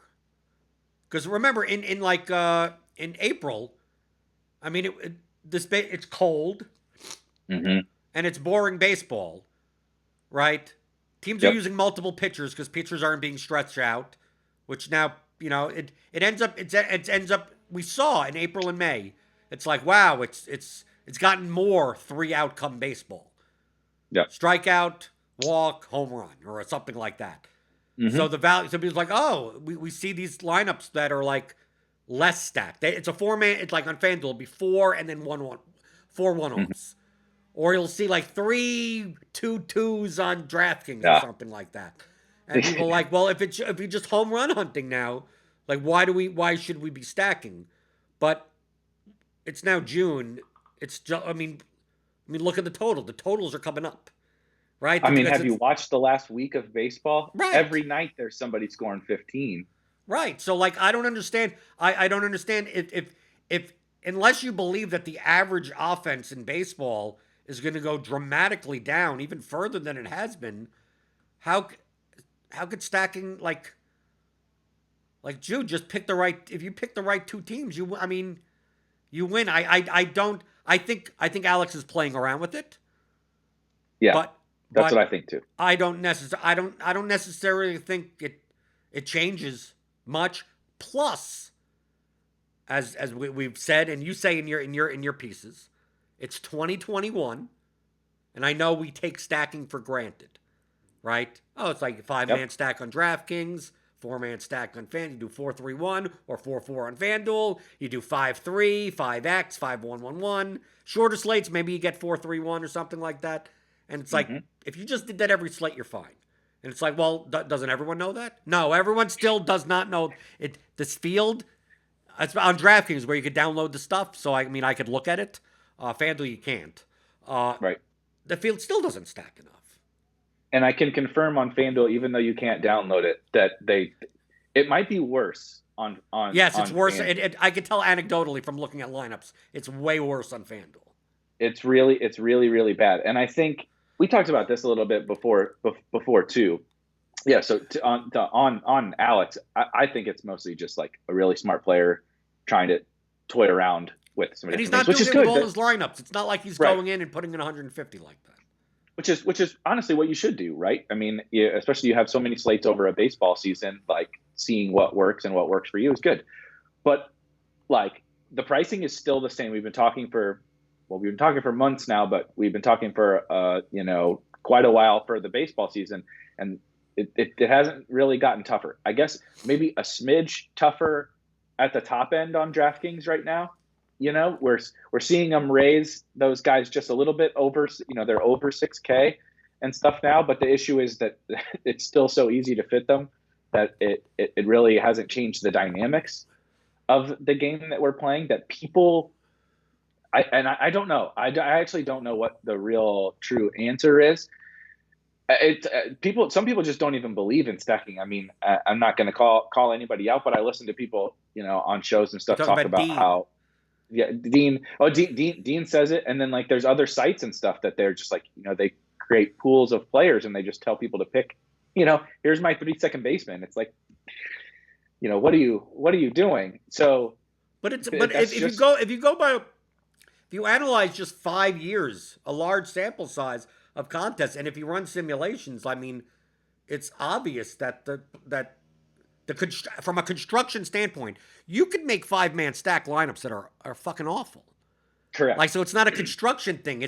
because remember in April, I mean it's cold, and it's boring baseball, right? Teams are using multiple pitchers because pitchers aren't being stretched out, which now it ends up we saw in April and May. It's like wow, it's gotten more 3-outcome baseball. Yeah, strikeout, walk, home run, or something like that. So the value, so people's like, oh, we see these lineups that are like less stacked. It's a 4-man. It's like on FanDuel, it'll be 4 and then 4 one-offs. Or you'll see like 3 2-2s on DraftKings or something like that. And people are like, well, if you're just home run hunting now, like why should we be stacking? But it's now June. It's just, I mean, look at the total. The totals are coming up, right? I mean, have you watched the last week of baseball? Right. Every night there's somebody scoring 15. Right. So like, I don't understand. I don't understand if unless you believe that the average offense in baseball is going to go dramatically down, even further than it has been, how could stacking like Jude just pick the right? If you pick the right two teams, you win. I think Alex is playing around with it. Yeah, but that's what I think too. I don't necessarily think it changes much. Plus, as we've said, and you say in your pieces, it's 2021, and I know we take stacking for granted, right? Oh, it's like a 5-man stack on DraftKings, 4-man stack on FanDuel. You do 4-3-1 or 4-4 on FanDuel. You do 5-3, 5X, 5-1-1-1. Shorter slates, maybe you get 4-3-1 or something like that. And it's like, if you just did that every slate, you're fine. And it's like, well, doesn't everyone know that? No, everyone still does not know it. This field, it's on DraftKings where you could download the stuff. So I could look at it. FanDuel, you can't. Right. The field still doesn't stack enough. And I can confirm on FanDuel, even though you can't download it, that it might be worse on. Yes, it's worse. I can tell anecdotally from looking at lineups, it's way worse on FanDuel. It's really bad. And I think we talked about this a little bit before too. Yeah. So on Alex, I think it's mostly just like a really smart player trying to toy around with some. And he's not doing it with all his lineups. It's not like he's going in and putting in 150 like that. Which is honestly what you should do, right? I mean, especially you have so many slates over a baseball season, like seeing what works and what works for you is good. But like the pricing is still the same. We've been talking for months now, but we've been talking for quite a while for the baseball season, and it hasn't really gotten tougher. I guess maybe a smidge tougher at the top end on DraftKings right now. We're seeing them raise those guys just a little bit over. They're over 6K and stuff now. But the issue is that it's still so easy to fit them that it really hasn't changed the dynamics of the game that we're playing. That people, I don't know. I actually don't know what the real true answer is. Some people just don't even believe in stacking. I mean, I'm not going to call anybody out, but I listen to people, on shows and stuff talk about Dean. how, Dean says it, and then like there's other sites and stuff that they're just like, they create pools of players and they just tell people to pick, here's my 3 second baseman. It's like, what are you doing? So, if you analyze just 5 years, a large sample size of contests, and if you run simulations, I mean, it's obvious that from a construction standpoint, you could make 5-man stack lineups that are fucking awful. Correct. Like, so it's not a construction thing.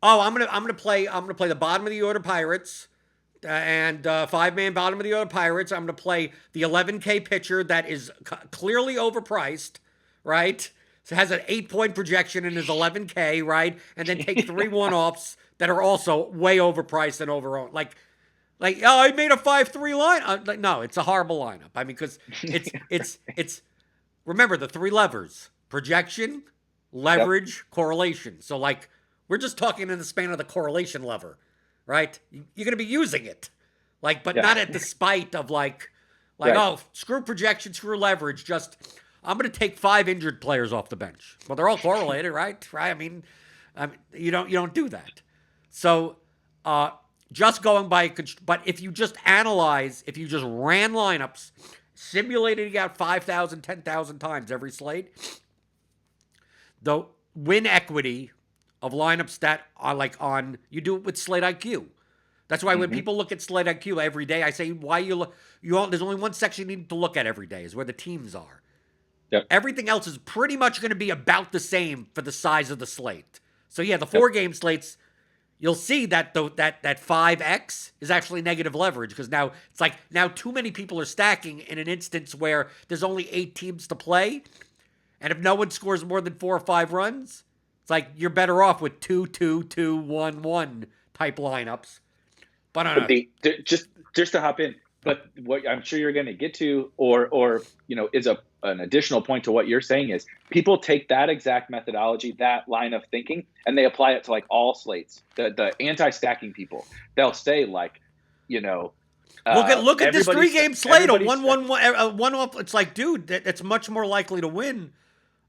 I'm gonna play the bottom of the order Pirates, and 5-man bottom of the order Pirates. I'm gonna play the 11K pitcher that is clearly overpriced, right? So has an 8-point projection and is 11K, right? And then take 3 one-offs that are also way overpriced and overowned. Like, I made a 5-3 line. No, it's a horrible lineup. I mean, because it's remember the 3 levers: projection, leverage, correlation. So like, we're just talking in the span of the correlation lever, right? You're gonna be using it, like, but not at the spite of like, right. Oh, screw projection, screw leverage. Just I'm going to take 5 injured players off the bench. Well, they're all correlated, right? Right? I mean, you don't do that. So, just going by, but if you just ran lineups, simulated it out 5,000, 10,000 times every slate, the win equity of lineups that are like you do it with Slate IQ. That's why when people look at Slate IQ every day, I say, there's only one section you need to look at every day is where the teams are. Yep. Everything else is pretty much going to be about the same for the size of the slate. So yeah, the 4-game slates, you'll see that that 5x is actually negative leverage because now too many people are stacking in an instance where there's only 8 teams to play, and if no one scores more than 4 or 5 runs, it's like you're better off with 2-2-2-1-1 type lineups. But just to hop in. But what I'm sure you're going to get to, or is an additional point to what you're saying is people take that exact methodology, that line of thinking, and they apply it to like all slates. The anti-stacking people, they'll say like, look at this 3-game slate, a 1-1-1. It's like, dude, it's much more likely to win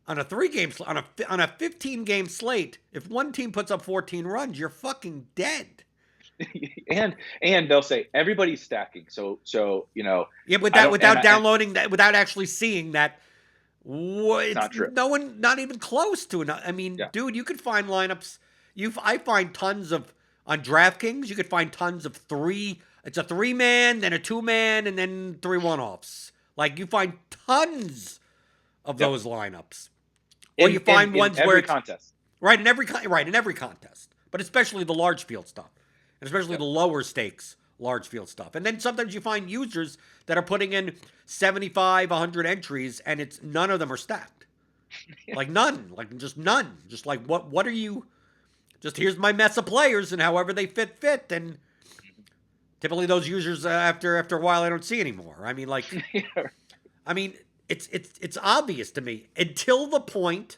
on a 3-game on a 15-game slate. If one team puts up 14 runs, you're fucking dead. and they'll say everybody's stacking. So without downloading that, without actually seeing that, it's not true. No one, not even close to enough. I mean, dude, you could find lineups. I find tons of on DraftKings. You could find tons of 3. It's a 3-man, then a 2-man, and then 3 one-offs. Like you find tons of those lineups, or you find ones in where every contest. In every contest, but especially the large field stuff. And especially the lower stakes large field stuff. And then sometimes you find users that are putting in 75, 100 entries, and it's none of them are stacked. Like none. Like just none. Just like what are you? Just here's my mess of players, and however they fit. And typically those users after a while I don't see anymore. I mean, like, I mean, it's obvious to me until the point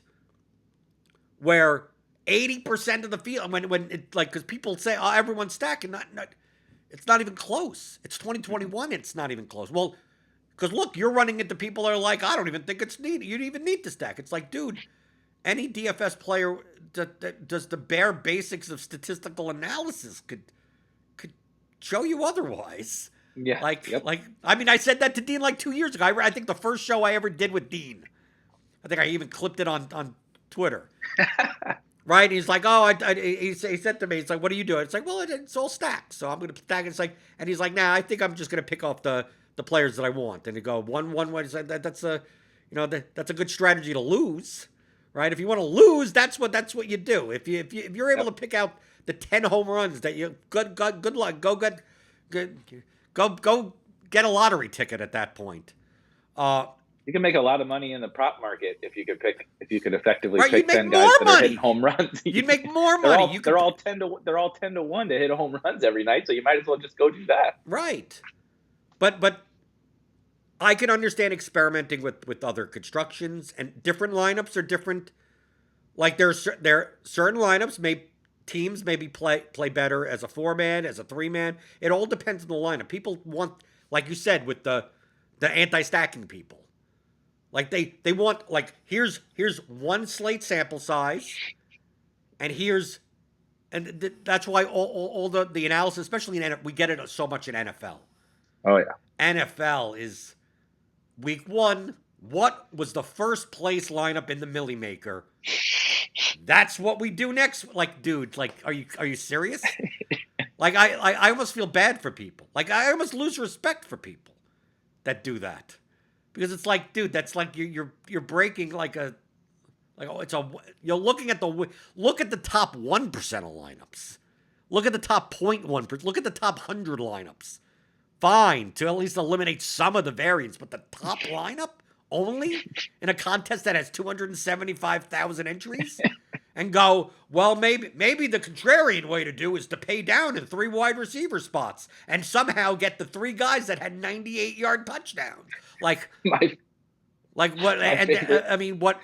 where 80% of the field, when it like, because people say, oh, everyone's stacking, it's not even close. It's 2021, it's not even close. Well, because look, you're running into people that are like, I don't even think it's needed. You don't even need to stack. It's like, dude, any DFS player that does the bare basics of statistical analysis could show you otherwise. Yeah. Like, I mean, I said that to Dean like 2 years ago. I think the first show I ever did with Dean, I think I even clipped it on Twitter. Right? And he's like, oh, he said to me, it's like, what are you doing? It's like, well, it's all stacked. So I'm going to stack it. It's like, and he's like, nah, I think I'm just going to pick off the players that I want. And to go one. He's like, that's a good strategy to lose, right? If you want to lose, that's what you do. If you're able to pick out the 10 home runs that you good luck, go Go get a lottery ticket at that point. You can make a lot of money in the prop market if you could effectively Right, pick you'd make 10 guys more that are money. hitting home runs. You'd make more They're money. all 10 to 1 to hit home runs every night, so you might as well just go do that. But I can understand experimenting with other constructions, and different lineups are different. Like there are certain lineups teams maybe play better as a 4-man, as a 3-man. It all depends on the lineup. People want, like you said, with the anti-stacking people. Like they want, like, here's one slate sample size, and that's why all the analysis, especially in NFL, we get it so much in NFL. Oh yeah. NFL is week 1. What was the first place lineup in the Millie Maker? That's what we do next. Like, dude, like, are you serious? Like, I almost feel bad for people. Like, I almost lose respect for people that do that, because it's like, dude, that's like you're breaking like you're looking at look at the top 1% of lineups. Look at the top 0.1%. Look at the top 100 lineups. Fine, to at least eliminate some of the variance, but the top lineup only in a contest that has 275,000 entries, and go, well, maybe the contrarian way to do is to pay down in 3 wide receiver spots and somehow get the 3 guys that had 98-yard touchdowns. Like what? I mean, what?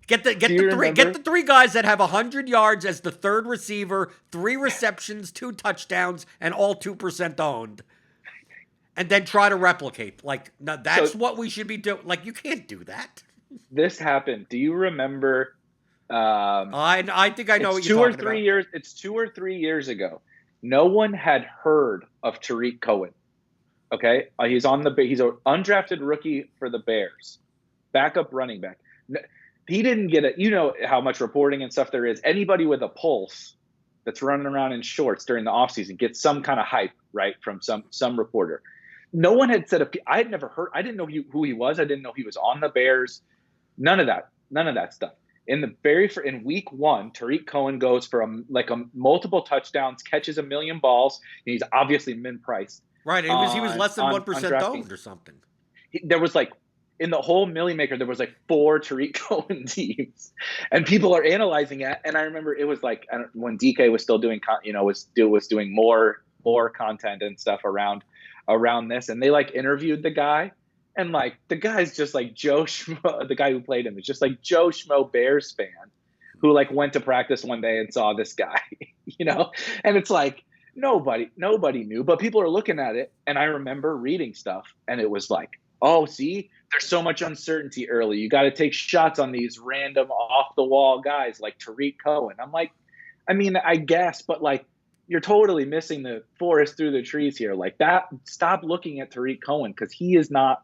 Get the 3 guys that have 100 yards as the 3rd receiver, 3 receptions, 2 touchdowns, and all 2% owned. And then try to replicate. Like, now that's what we should be doing. Like, you can't do that. This happened. Do you remember? I think I know what you're talking about. It's 2 or 3 years ago. No one had heard of Tariq Cohen. Okay, he's an undrafted rookie for the Bears, backup running back. He didn't get it. You know how much reporting and stuff there is. Anybody with a pulse that's running around in shorts during the offseason gets some kind of hype, right, from some reporter. No one had said I had never heard. I didn't know who he was. I didn't know he was on the Bears. None of that stuff. In week 1, Tariq Cohen goes for a multiple touchdowns, catches 1 million balls, and he's obviously min-priced. Right, and he was less than 1% owned or something. There was in the whole Millie Maker, there was 4 Tariq Cohen teams, and people are analyzing it. And I remember it was when DK was still doing, was doing more content and stuff around this, and they interviewed the guy, and the guy's just like Joe Schmo, the guy who played him is just like Joe Schmo Bears fan who went to practice one day and saw this guy, and it's nobody knew, but people are looking at it. And I remember reading stuff, and it was oh, see, there's so much uncertainty early. You got to take shots on these random off the wall guys like Tariq Cohen. I'm I mean, I guess, but you're totally missing the forest through the trees here. Stop looking at Tariq Cohen, because he is not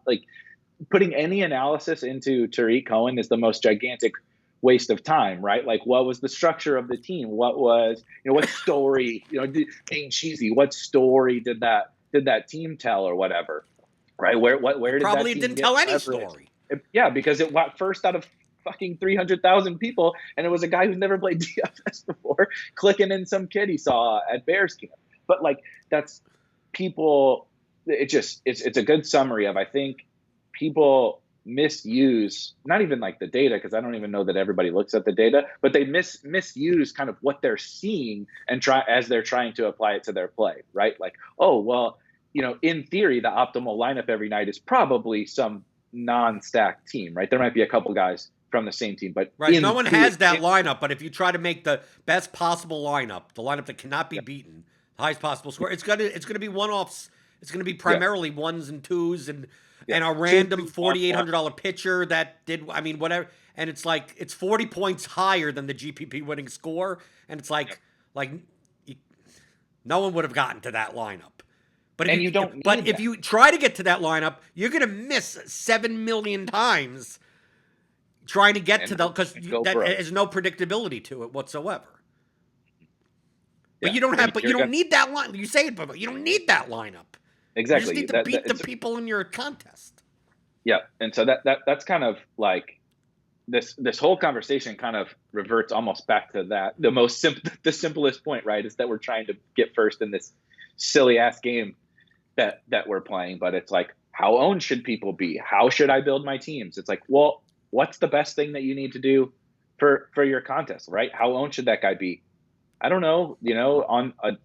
putting any analysis into Tariq Cohen is the most gigantic waste of time, right? What was the structure of the team? What was, what story, being cheesy, what story did that team tell or whatever, right? Where did probably that team didn't get tell any leverage? story. Yeah, because it went first out of fucking 300,000 people, and it was a guy who's never played DFS before clicking in some kid he saw at Bears camp. But that's people. It's a good summary of, I think, people misuse not even the data, because I don't even know that everybody looks at the data, but they misuse kind of what they're seeing and as they're trying to apply it to their play, right? Oh, well, in theory, the optimal lineup every night is probably some non-stacked team, right? There might be a couple guys from the same team, but right, no one has that lineup. But if you try to make the best possible lineup, the lineup that cannot be beaten, the highest possible score, it's gonna be one-offs. It's gonna be primarily 1s and 2s and a random $4,800 pitcher that did, I mean, whatever. And it's it's 40 points higher than the GPP winning score, and it's no one would have gotten to that lineup. But if you try to get to that lineup, you're gonna miss 7 million times trying to get to because there's no predictability to it whatsoever. But you don't need that line. You say it, but you don't need that lineup. Exactly. You just need to beat the people in your contest. Yeah, and so that's kind of this whole conversation kind of reverts almost back to that. The simplest point, right, is that we're trying to get first in this silly ass game that we're playing, but it's like, how owned should people be? How should I build my teams? It's like, well, what's the best thing that you need to do for your contest, right? How owned should that guy be? I don't know,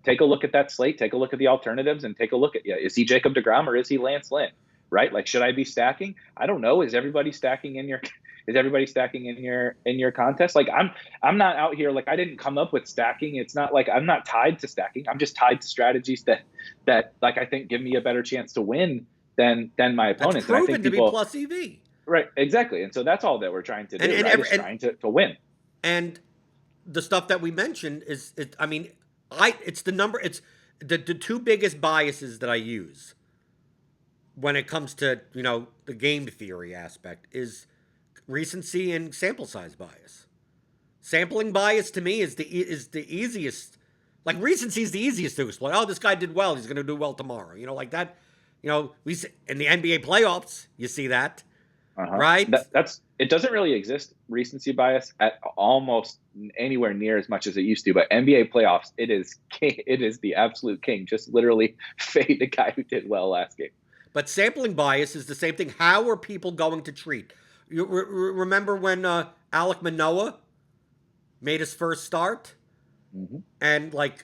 take a look at that slate, take a look at the alternatives, and take a look at, is he Jacob deGrom or is he Lance Lynn, right? Like, should I be stacking? I don't know. Is everybody stacking in your contest? Like, I'm not out here, like, I didn't come up with stacking. It's not like I'm not tied to stacking. I'm just tied to strategies that like, I think give me a better chance to win than my opponents. That's proven and I think to be plus EV. Right, exactly. And so that's all that we're trying to do, trying to win. And the stuff that we mentioned it's the two biggest biases that I use when it comes to, the game theory aspect is recency and sample size bias. Sampling bias to me is the easiest. Like, recency is the easiest to explain. Oh, this guy did well, he's going to do well tomorrow. Like that. We see, in the NBA playoffs, you see that. Right? It doesn't really exist, recency bias, at almost anywhere near as much as it used to. But NBA playoffs, it is king. It is the absolute king. Just literally fade the guy who did well last game. But sampling bias is the same thing. How are people going to treat? You remember when Alek Manoah made his first start, and like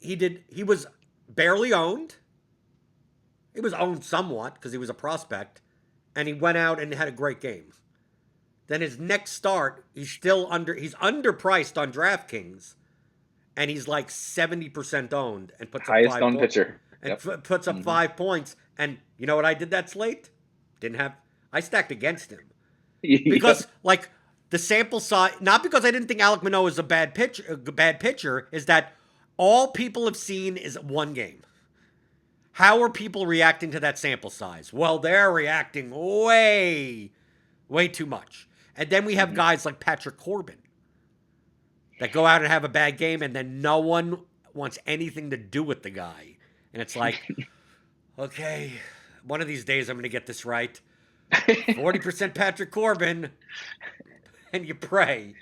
he was barely owned. He was owned somewhat because he was a prospect. And he went out and had a great game. Then his next start, he's underpriced on DraftKings, and he's like 70% owned and puts highest up owned pitcher. And puts up 5 points. And you know what I did that slate? I stacked against him. Because like the sample size, not because I didn't think Alek Manoah was a bad pitcher, is that all people have seen is one game. How are people reacting to that sample size? Well, they're reacting way, way too much. And then we have guys like Patrick Corbin that go out and have a bad game, and then no one wants anything to do with the guy. And it's like, okay, one of these days I'm going to get this right. 40% Patrick Corbin, and you pray,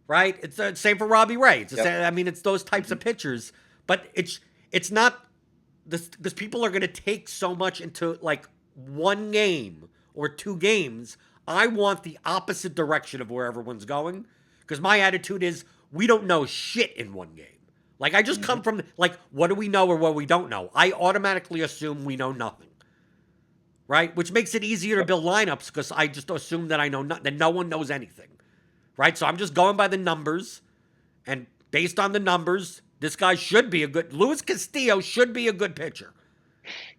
right? It's the same for Robbie Ray. It's those types of pitchers, but it's not. Because people are going to take so much into like one game or 2 games. I want the opposite direction of where everyone's going. Because my attitude is, we don't know shit in one game. Like, I just come from, like, what do we know or what we don't know? I automatically assume we know nothing. Right? Which makes it easier to build lineups because I just assume that I know that no one knows anything. Right? So I'm just going by the numbers. And based on the numbers, this guy should be Luis Castillo should be a good pitcher.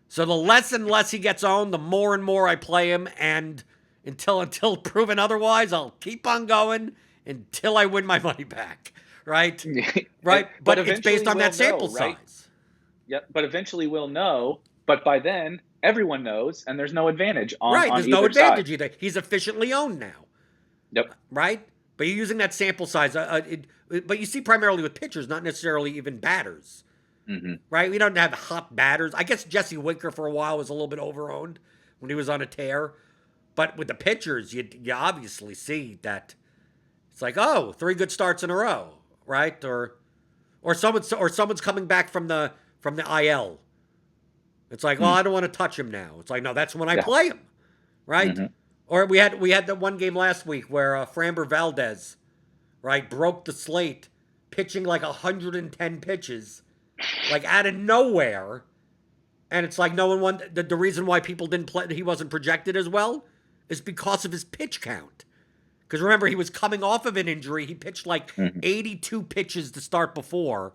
So the less and less he gets owned, the more and more I play him. And until proven otherwise, I'll keep on going until I win my money back. Right? Right? But it's based on that sample size. Yeah, but eventually we'll know. But by then, everyone knows, and there's no advantage on right, there's either no advantage side. either. He's efficiently owned now. Yep. Right? But you're using that sample size. But you see primarily with pitchers, not necessarily even batters. Right? We don't have hot batters. I guess Jesse Winker for a while was a little bit over-owned when he was on a tear. But with the pitchers, you obviously see that it's like, 3 good starts in a row, right? Or someone's coming back from the IL. It's like, I don't want to touch him now. It's like, no, that's when I play him, right? Or we had that one game last week where Framber Valdez, right, broke the slate, pitching like 110 pitches, like out of nowhere, and it's like no one wanted. The reason why people didn't play, he wasn't projected as well, is because of his pitch count. Because remember, he was coming off of an injury. He pitched like 82 pitches to start before,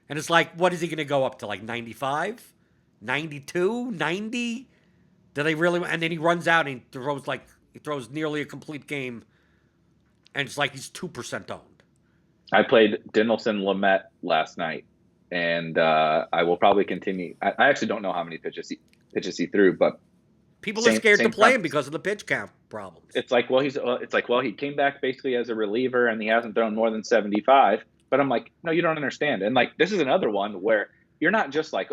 and it's like, what is he going to go up to, like 95, 92, 90? Do they really? And then he runs out and he throws nearly a complete game, and it's like he's 2% owned. I played Dinelson Lamet last night, and I will probably continue. I actually don't know how many pitches he threw, but people are scared to play him because of the pitch count problems. It's like, he came back basically as a reliever, and he hasn't thrown more than 75. But I'm like, no, you don't understand. And like, this is another one where you're not just like,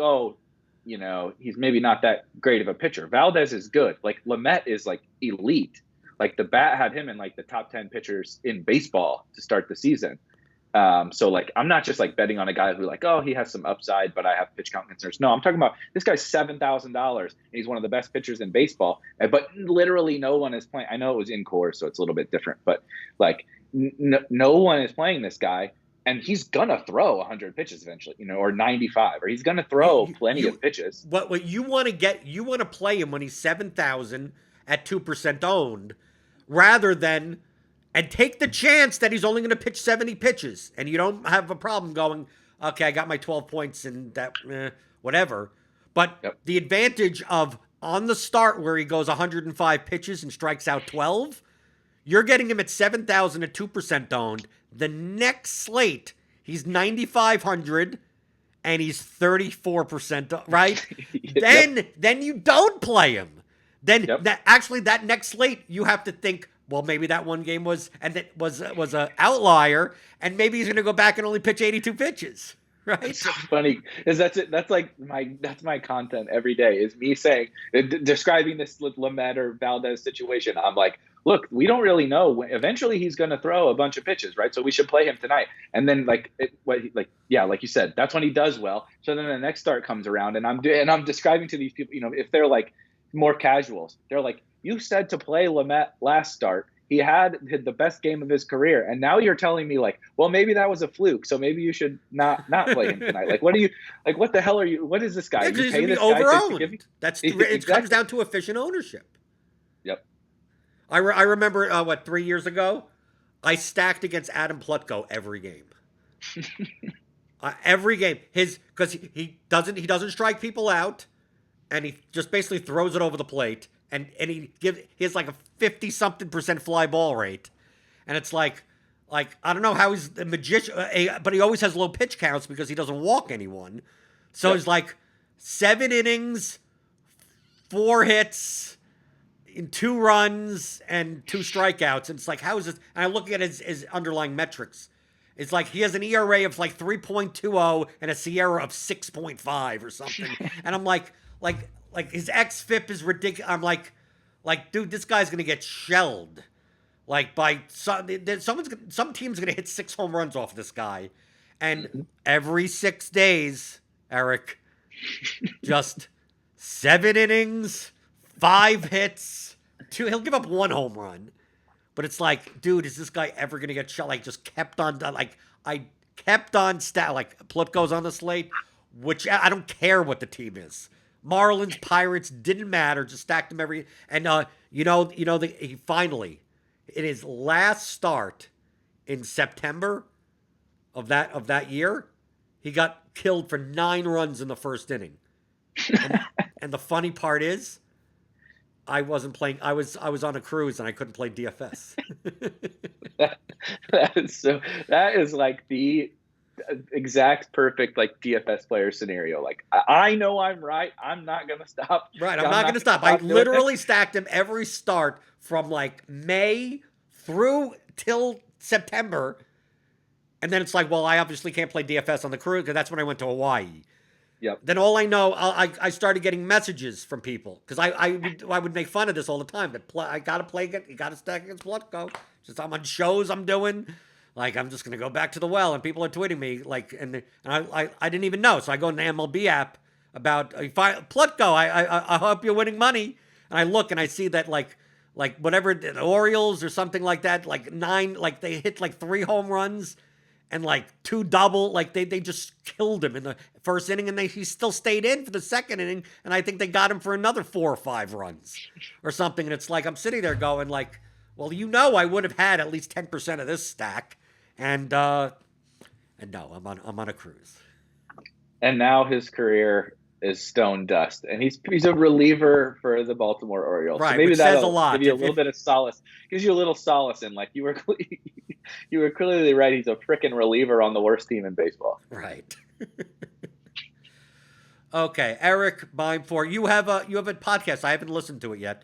he's maybe not that great of a pitcher. Valdez is good. Like, Lamet is like elite. Like, the bat had him in like the top 10 pitchers in baseball to start the season. So like, I'm not just like betting on a guy who like, oh, he has some upside, but I have pitch count concerns. No, I'm talking about this guy's $7,000 and he's one of the best pitchers in baseball, but literally no one is playing. I know it was in course, so it's a little bit different, but like no one is playing this guy, and he's gonna throw 100 pitches eventually, or 95, or he's gonna throw plenty of pitches. What you want to play him when he's 7,000 at 2% owned, rather than and take the chance that he's only going to pitch 70 pitches, and you don't have a problem going, okay, I got my 12 points and that, whatever. But the advantage of on the start where he goes 105 pitches and strikes out 12, you're getting him at 7,000 at 2% owned. The next slate, he's 9,500 and he's 34%, right? Then you don't play him. Then that next slate, you have to think, well, maybe that one game was an outlier, and maybe he's going to go back and only pitch 82 pitches, right? It's so funny, because that's my content every day, is me saying, describing this Lamet or Valdez situation. I'm like, look, we don't really know. Eventually, he's going to throw a bunch of pitches, right? So we should play him tonight. And then, like you said, that's when he does well. So then the next start comes around, and I'm describing to these people, if they're like more casuals, they're like, you said to play Lamet last start. He had the best game of his career, and now you're telling me like, well, maybe that was a fluke, so maybe you should not play him tonight. Like, what the hell are you? What is this guy? Yeah, you pay this guy to give you? It comes down to efficient ownership. Yep. I remember 3 years ago, I stacked against Adam Plutko every game. Every game, because he doesn't strike people out, and he just basically throws it over the plate. And he has like a 50-something% fly ball rate. And it's like I don't know how he's a magician, but he always has low pitch counts because he doesn't walk anyone. So He's like 7 innings, 4 hits, in 2 runs, and 2 strikeouts. And it's like, how is this? And I look at his underlying metrics. It's like he has an ERA of like 3.20 and a Sierra of 6.5 or something. And I'm like his xFIP is ridiculous. I'm like, dude, this guy's gonna get shelled. Like by some team's gonna hit 6 home runs off this guy, and every 6 days, Eric, just 7 innings, 5 hits, 2. He'll give up 1 home run, but it's like, dude, is this guy ever gonna get shelled? Like, just kept on. Like, I kept on Like, Plutko's on the slate, which I don't care what the team is. Marlins, Pirates, didn't matter. Just stacked them every. And he finally, in his last start in September of that year, he got killed for 9 runs in the first inning. And the funny part is, I wasn't playing. I was on a cruise and I couldn't play DFS. that is like the exact perfect like DFS player scenario. Like, I know I'm right. I'm not gonna stop. Right, I'm not gonna stop. I literally stacked him every start from like May through till September, and then it's like, well, I obviously can't play DFS on the cruise because that's when I went to Hawaii. Yep. Then all I know, I started getting messages from people because I would make fun of this all the time. That I gotta play against, you gotta stack against Plutko. Just I'm on shows I'm doing. Like, I'm just going to go back to the well, and people are tweeting me, like, and I didn't even know. So I go in the MLB app about, Plutko, I hope you're winning money. And I look, and I see that, like whatever, the Orioles or something like that, like 9, like, they hit, like, 3 home runs and, like, 2 double. Like, they just killed him in the first inning, and he still stayed in for the second inning, and I think they got him for another 4 or 5 runs or something. And it's like, I'm sitting there going, like, well, I would have had at least 10% of this stack. And no, I'm on a cruise. And now his career is stone dust, and he's a reliever for the Baltimore Orioles. Right, so maybe which says a lot. Give you a little bit of solace. Gives you a little solace in, like, you were clearly right. He's a frickin' reliever on the worst team in baseball. Right. Okay, Erik Beimfohr, you have a podcast. I haven't listened to it yet.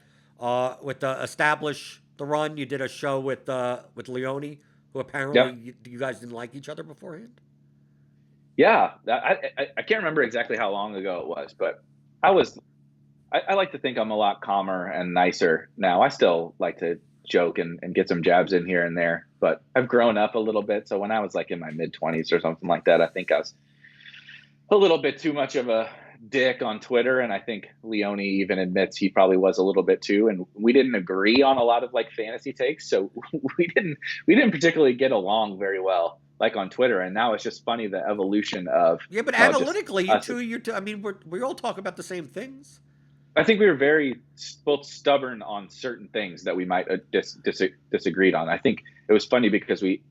With Establish the Run, you did a show with Leone, who apparently you guys didn't like each other beforehand? Yeah, I can't remember exactly how long ago it was, but I like to think I'm a lot calmer and nicer now. I still like to joke and get some jabs in here and there. But I've grown up a little bit. So when I was like in my mid-20s or something like that, I think I was a little bit too much of a dick on Twitter, and I think Leone even admits he probably was a little bit too. And we didn't agree on a lot of like fantasy takes, so we didn't particularly get along very well, like on Twitter. And now it's just funny the evolution of Yeah, but analytically, you two. I mean, we all talk about the same things. I think we were very both stubborn on certain things that we might disagreed on. I think it was funny because we,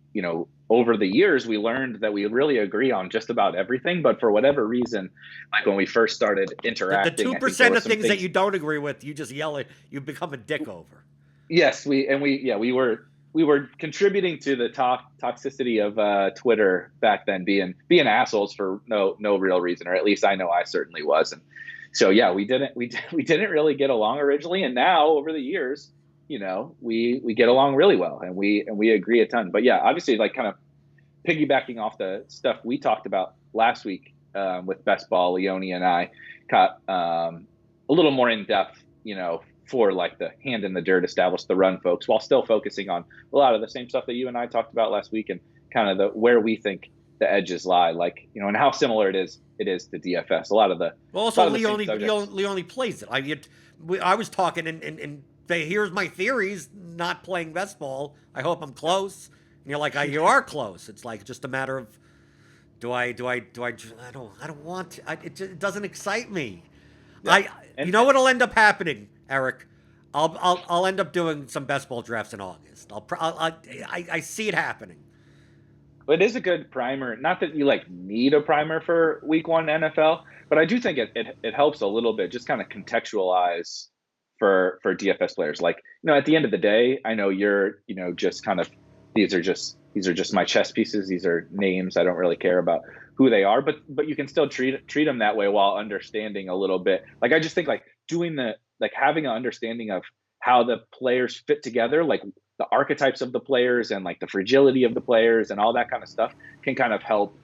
over the years, we learned that we really agree on just about everything. But for whatever reason, like when we first started interacting, the 2% of things that you don't agree with, you just yell at, you become a dick over. Yes, we were contributing to the toxicity of Twitter back then, being assholes for no real reason, or at least I know I certainly was. And so yeah, we didn't really get along originally, and now over the years, we get along really well, and we agree a ton. But yeah, obviously, like kind of piggybacking off the stuff we talked about last week with Best Ball, Leone and I got a little more in depth, for like the hand in the dirt, establish the run folks, while still focusing on a lot of the same stuff that you and I talked about last week, and kind of the where we think the edges lie, like, and how similar it is to DFS. A lot of the Leone plays it. I was talking and here's my theories. Not playing best ball. I hope I'm close. And you're like, you are close. It's like just a matter of I don't want to. It doesn't excite me. Yeah. You know what'll end up happening, Eric? I'll end up doing some best ball drafts in August. I see it happening. It is a good primer. Not that you like need a primer for week 1 NFL, but I do think it helps a little bit, just kind of contextualize for DFS players. Like, at the end of the day, I know you're, just kind of, these are just my chess pieces. These are names. I don't really care about who they are, but you can still treat them that way while understanding a little bit. Like, I just think like having an understanding of how the players fit together, like the archetypes of the players and like the fragility of the players and all that kind of stuff can kind of help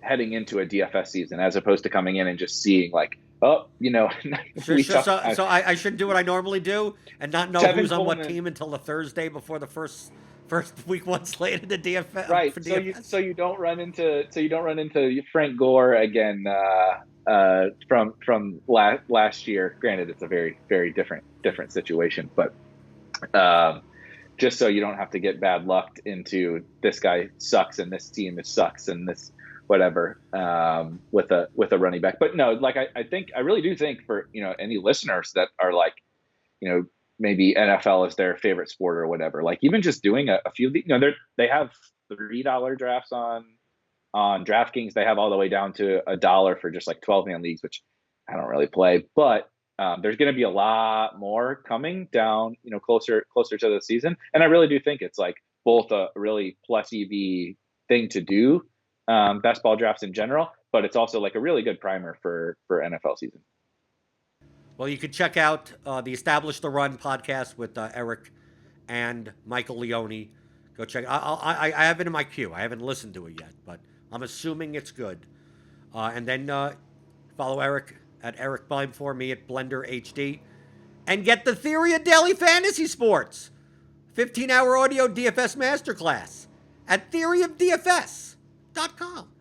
heading into a DFS season, as opposed to coming in and just seeing like, so I should do what I normally do and not know who's on what team until the Thursday before the first week 1 slate in the DFS. Right. So you don't run into Frank Gore again from last year. Granted, it's a very, very different situation, but just so you don't have to get bad lucked into this guy sucks and this team sucks and this whatever with a running back. But no, like I really do think for any listeners that are like, maybe NFL is their favorite sport or whatever, like even just doing a few, they have $3 drafts on DraftKings. They have all the way down to $1 for just like 12-man leagues, which I don't really play, but there's going to be a lot more coming down, closer to the season. And I really do think it's like both a really plus EV thing to do, best ball drafts in general, but it's also like a really good primer for NFL season. Well, you can check out the Establish the Run podcast with Eric and Michael Leone. Go check. I have it in my queue. I haven't listened to it yet, but I'm assuming it's good. And then follow Eric at Erik Beimfohr, me at Blender HD, and get the Theory of Daily Fantasy Sports 15-hour audio DFS Masterclass at theoryofdfs.com.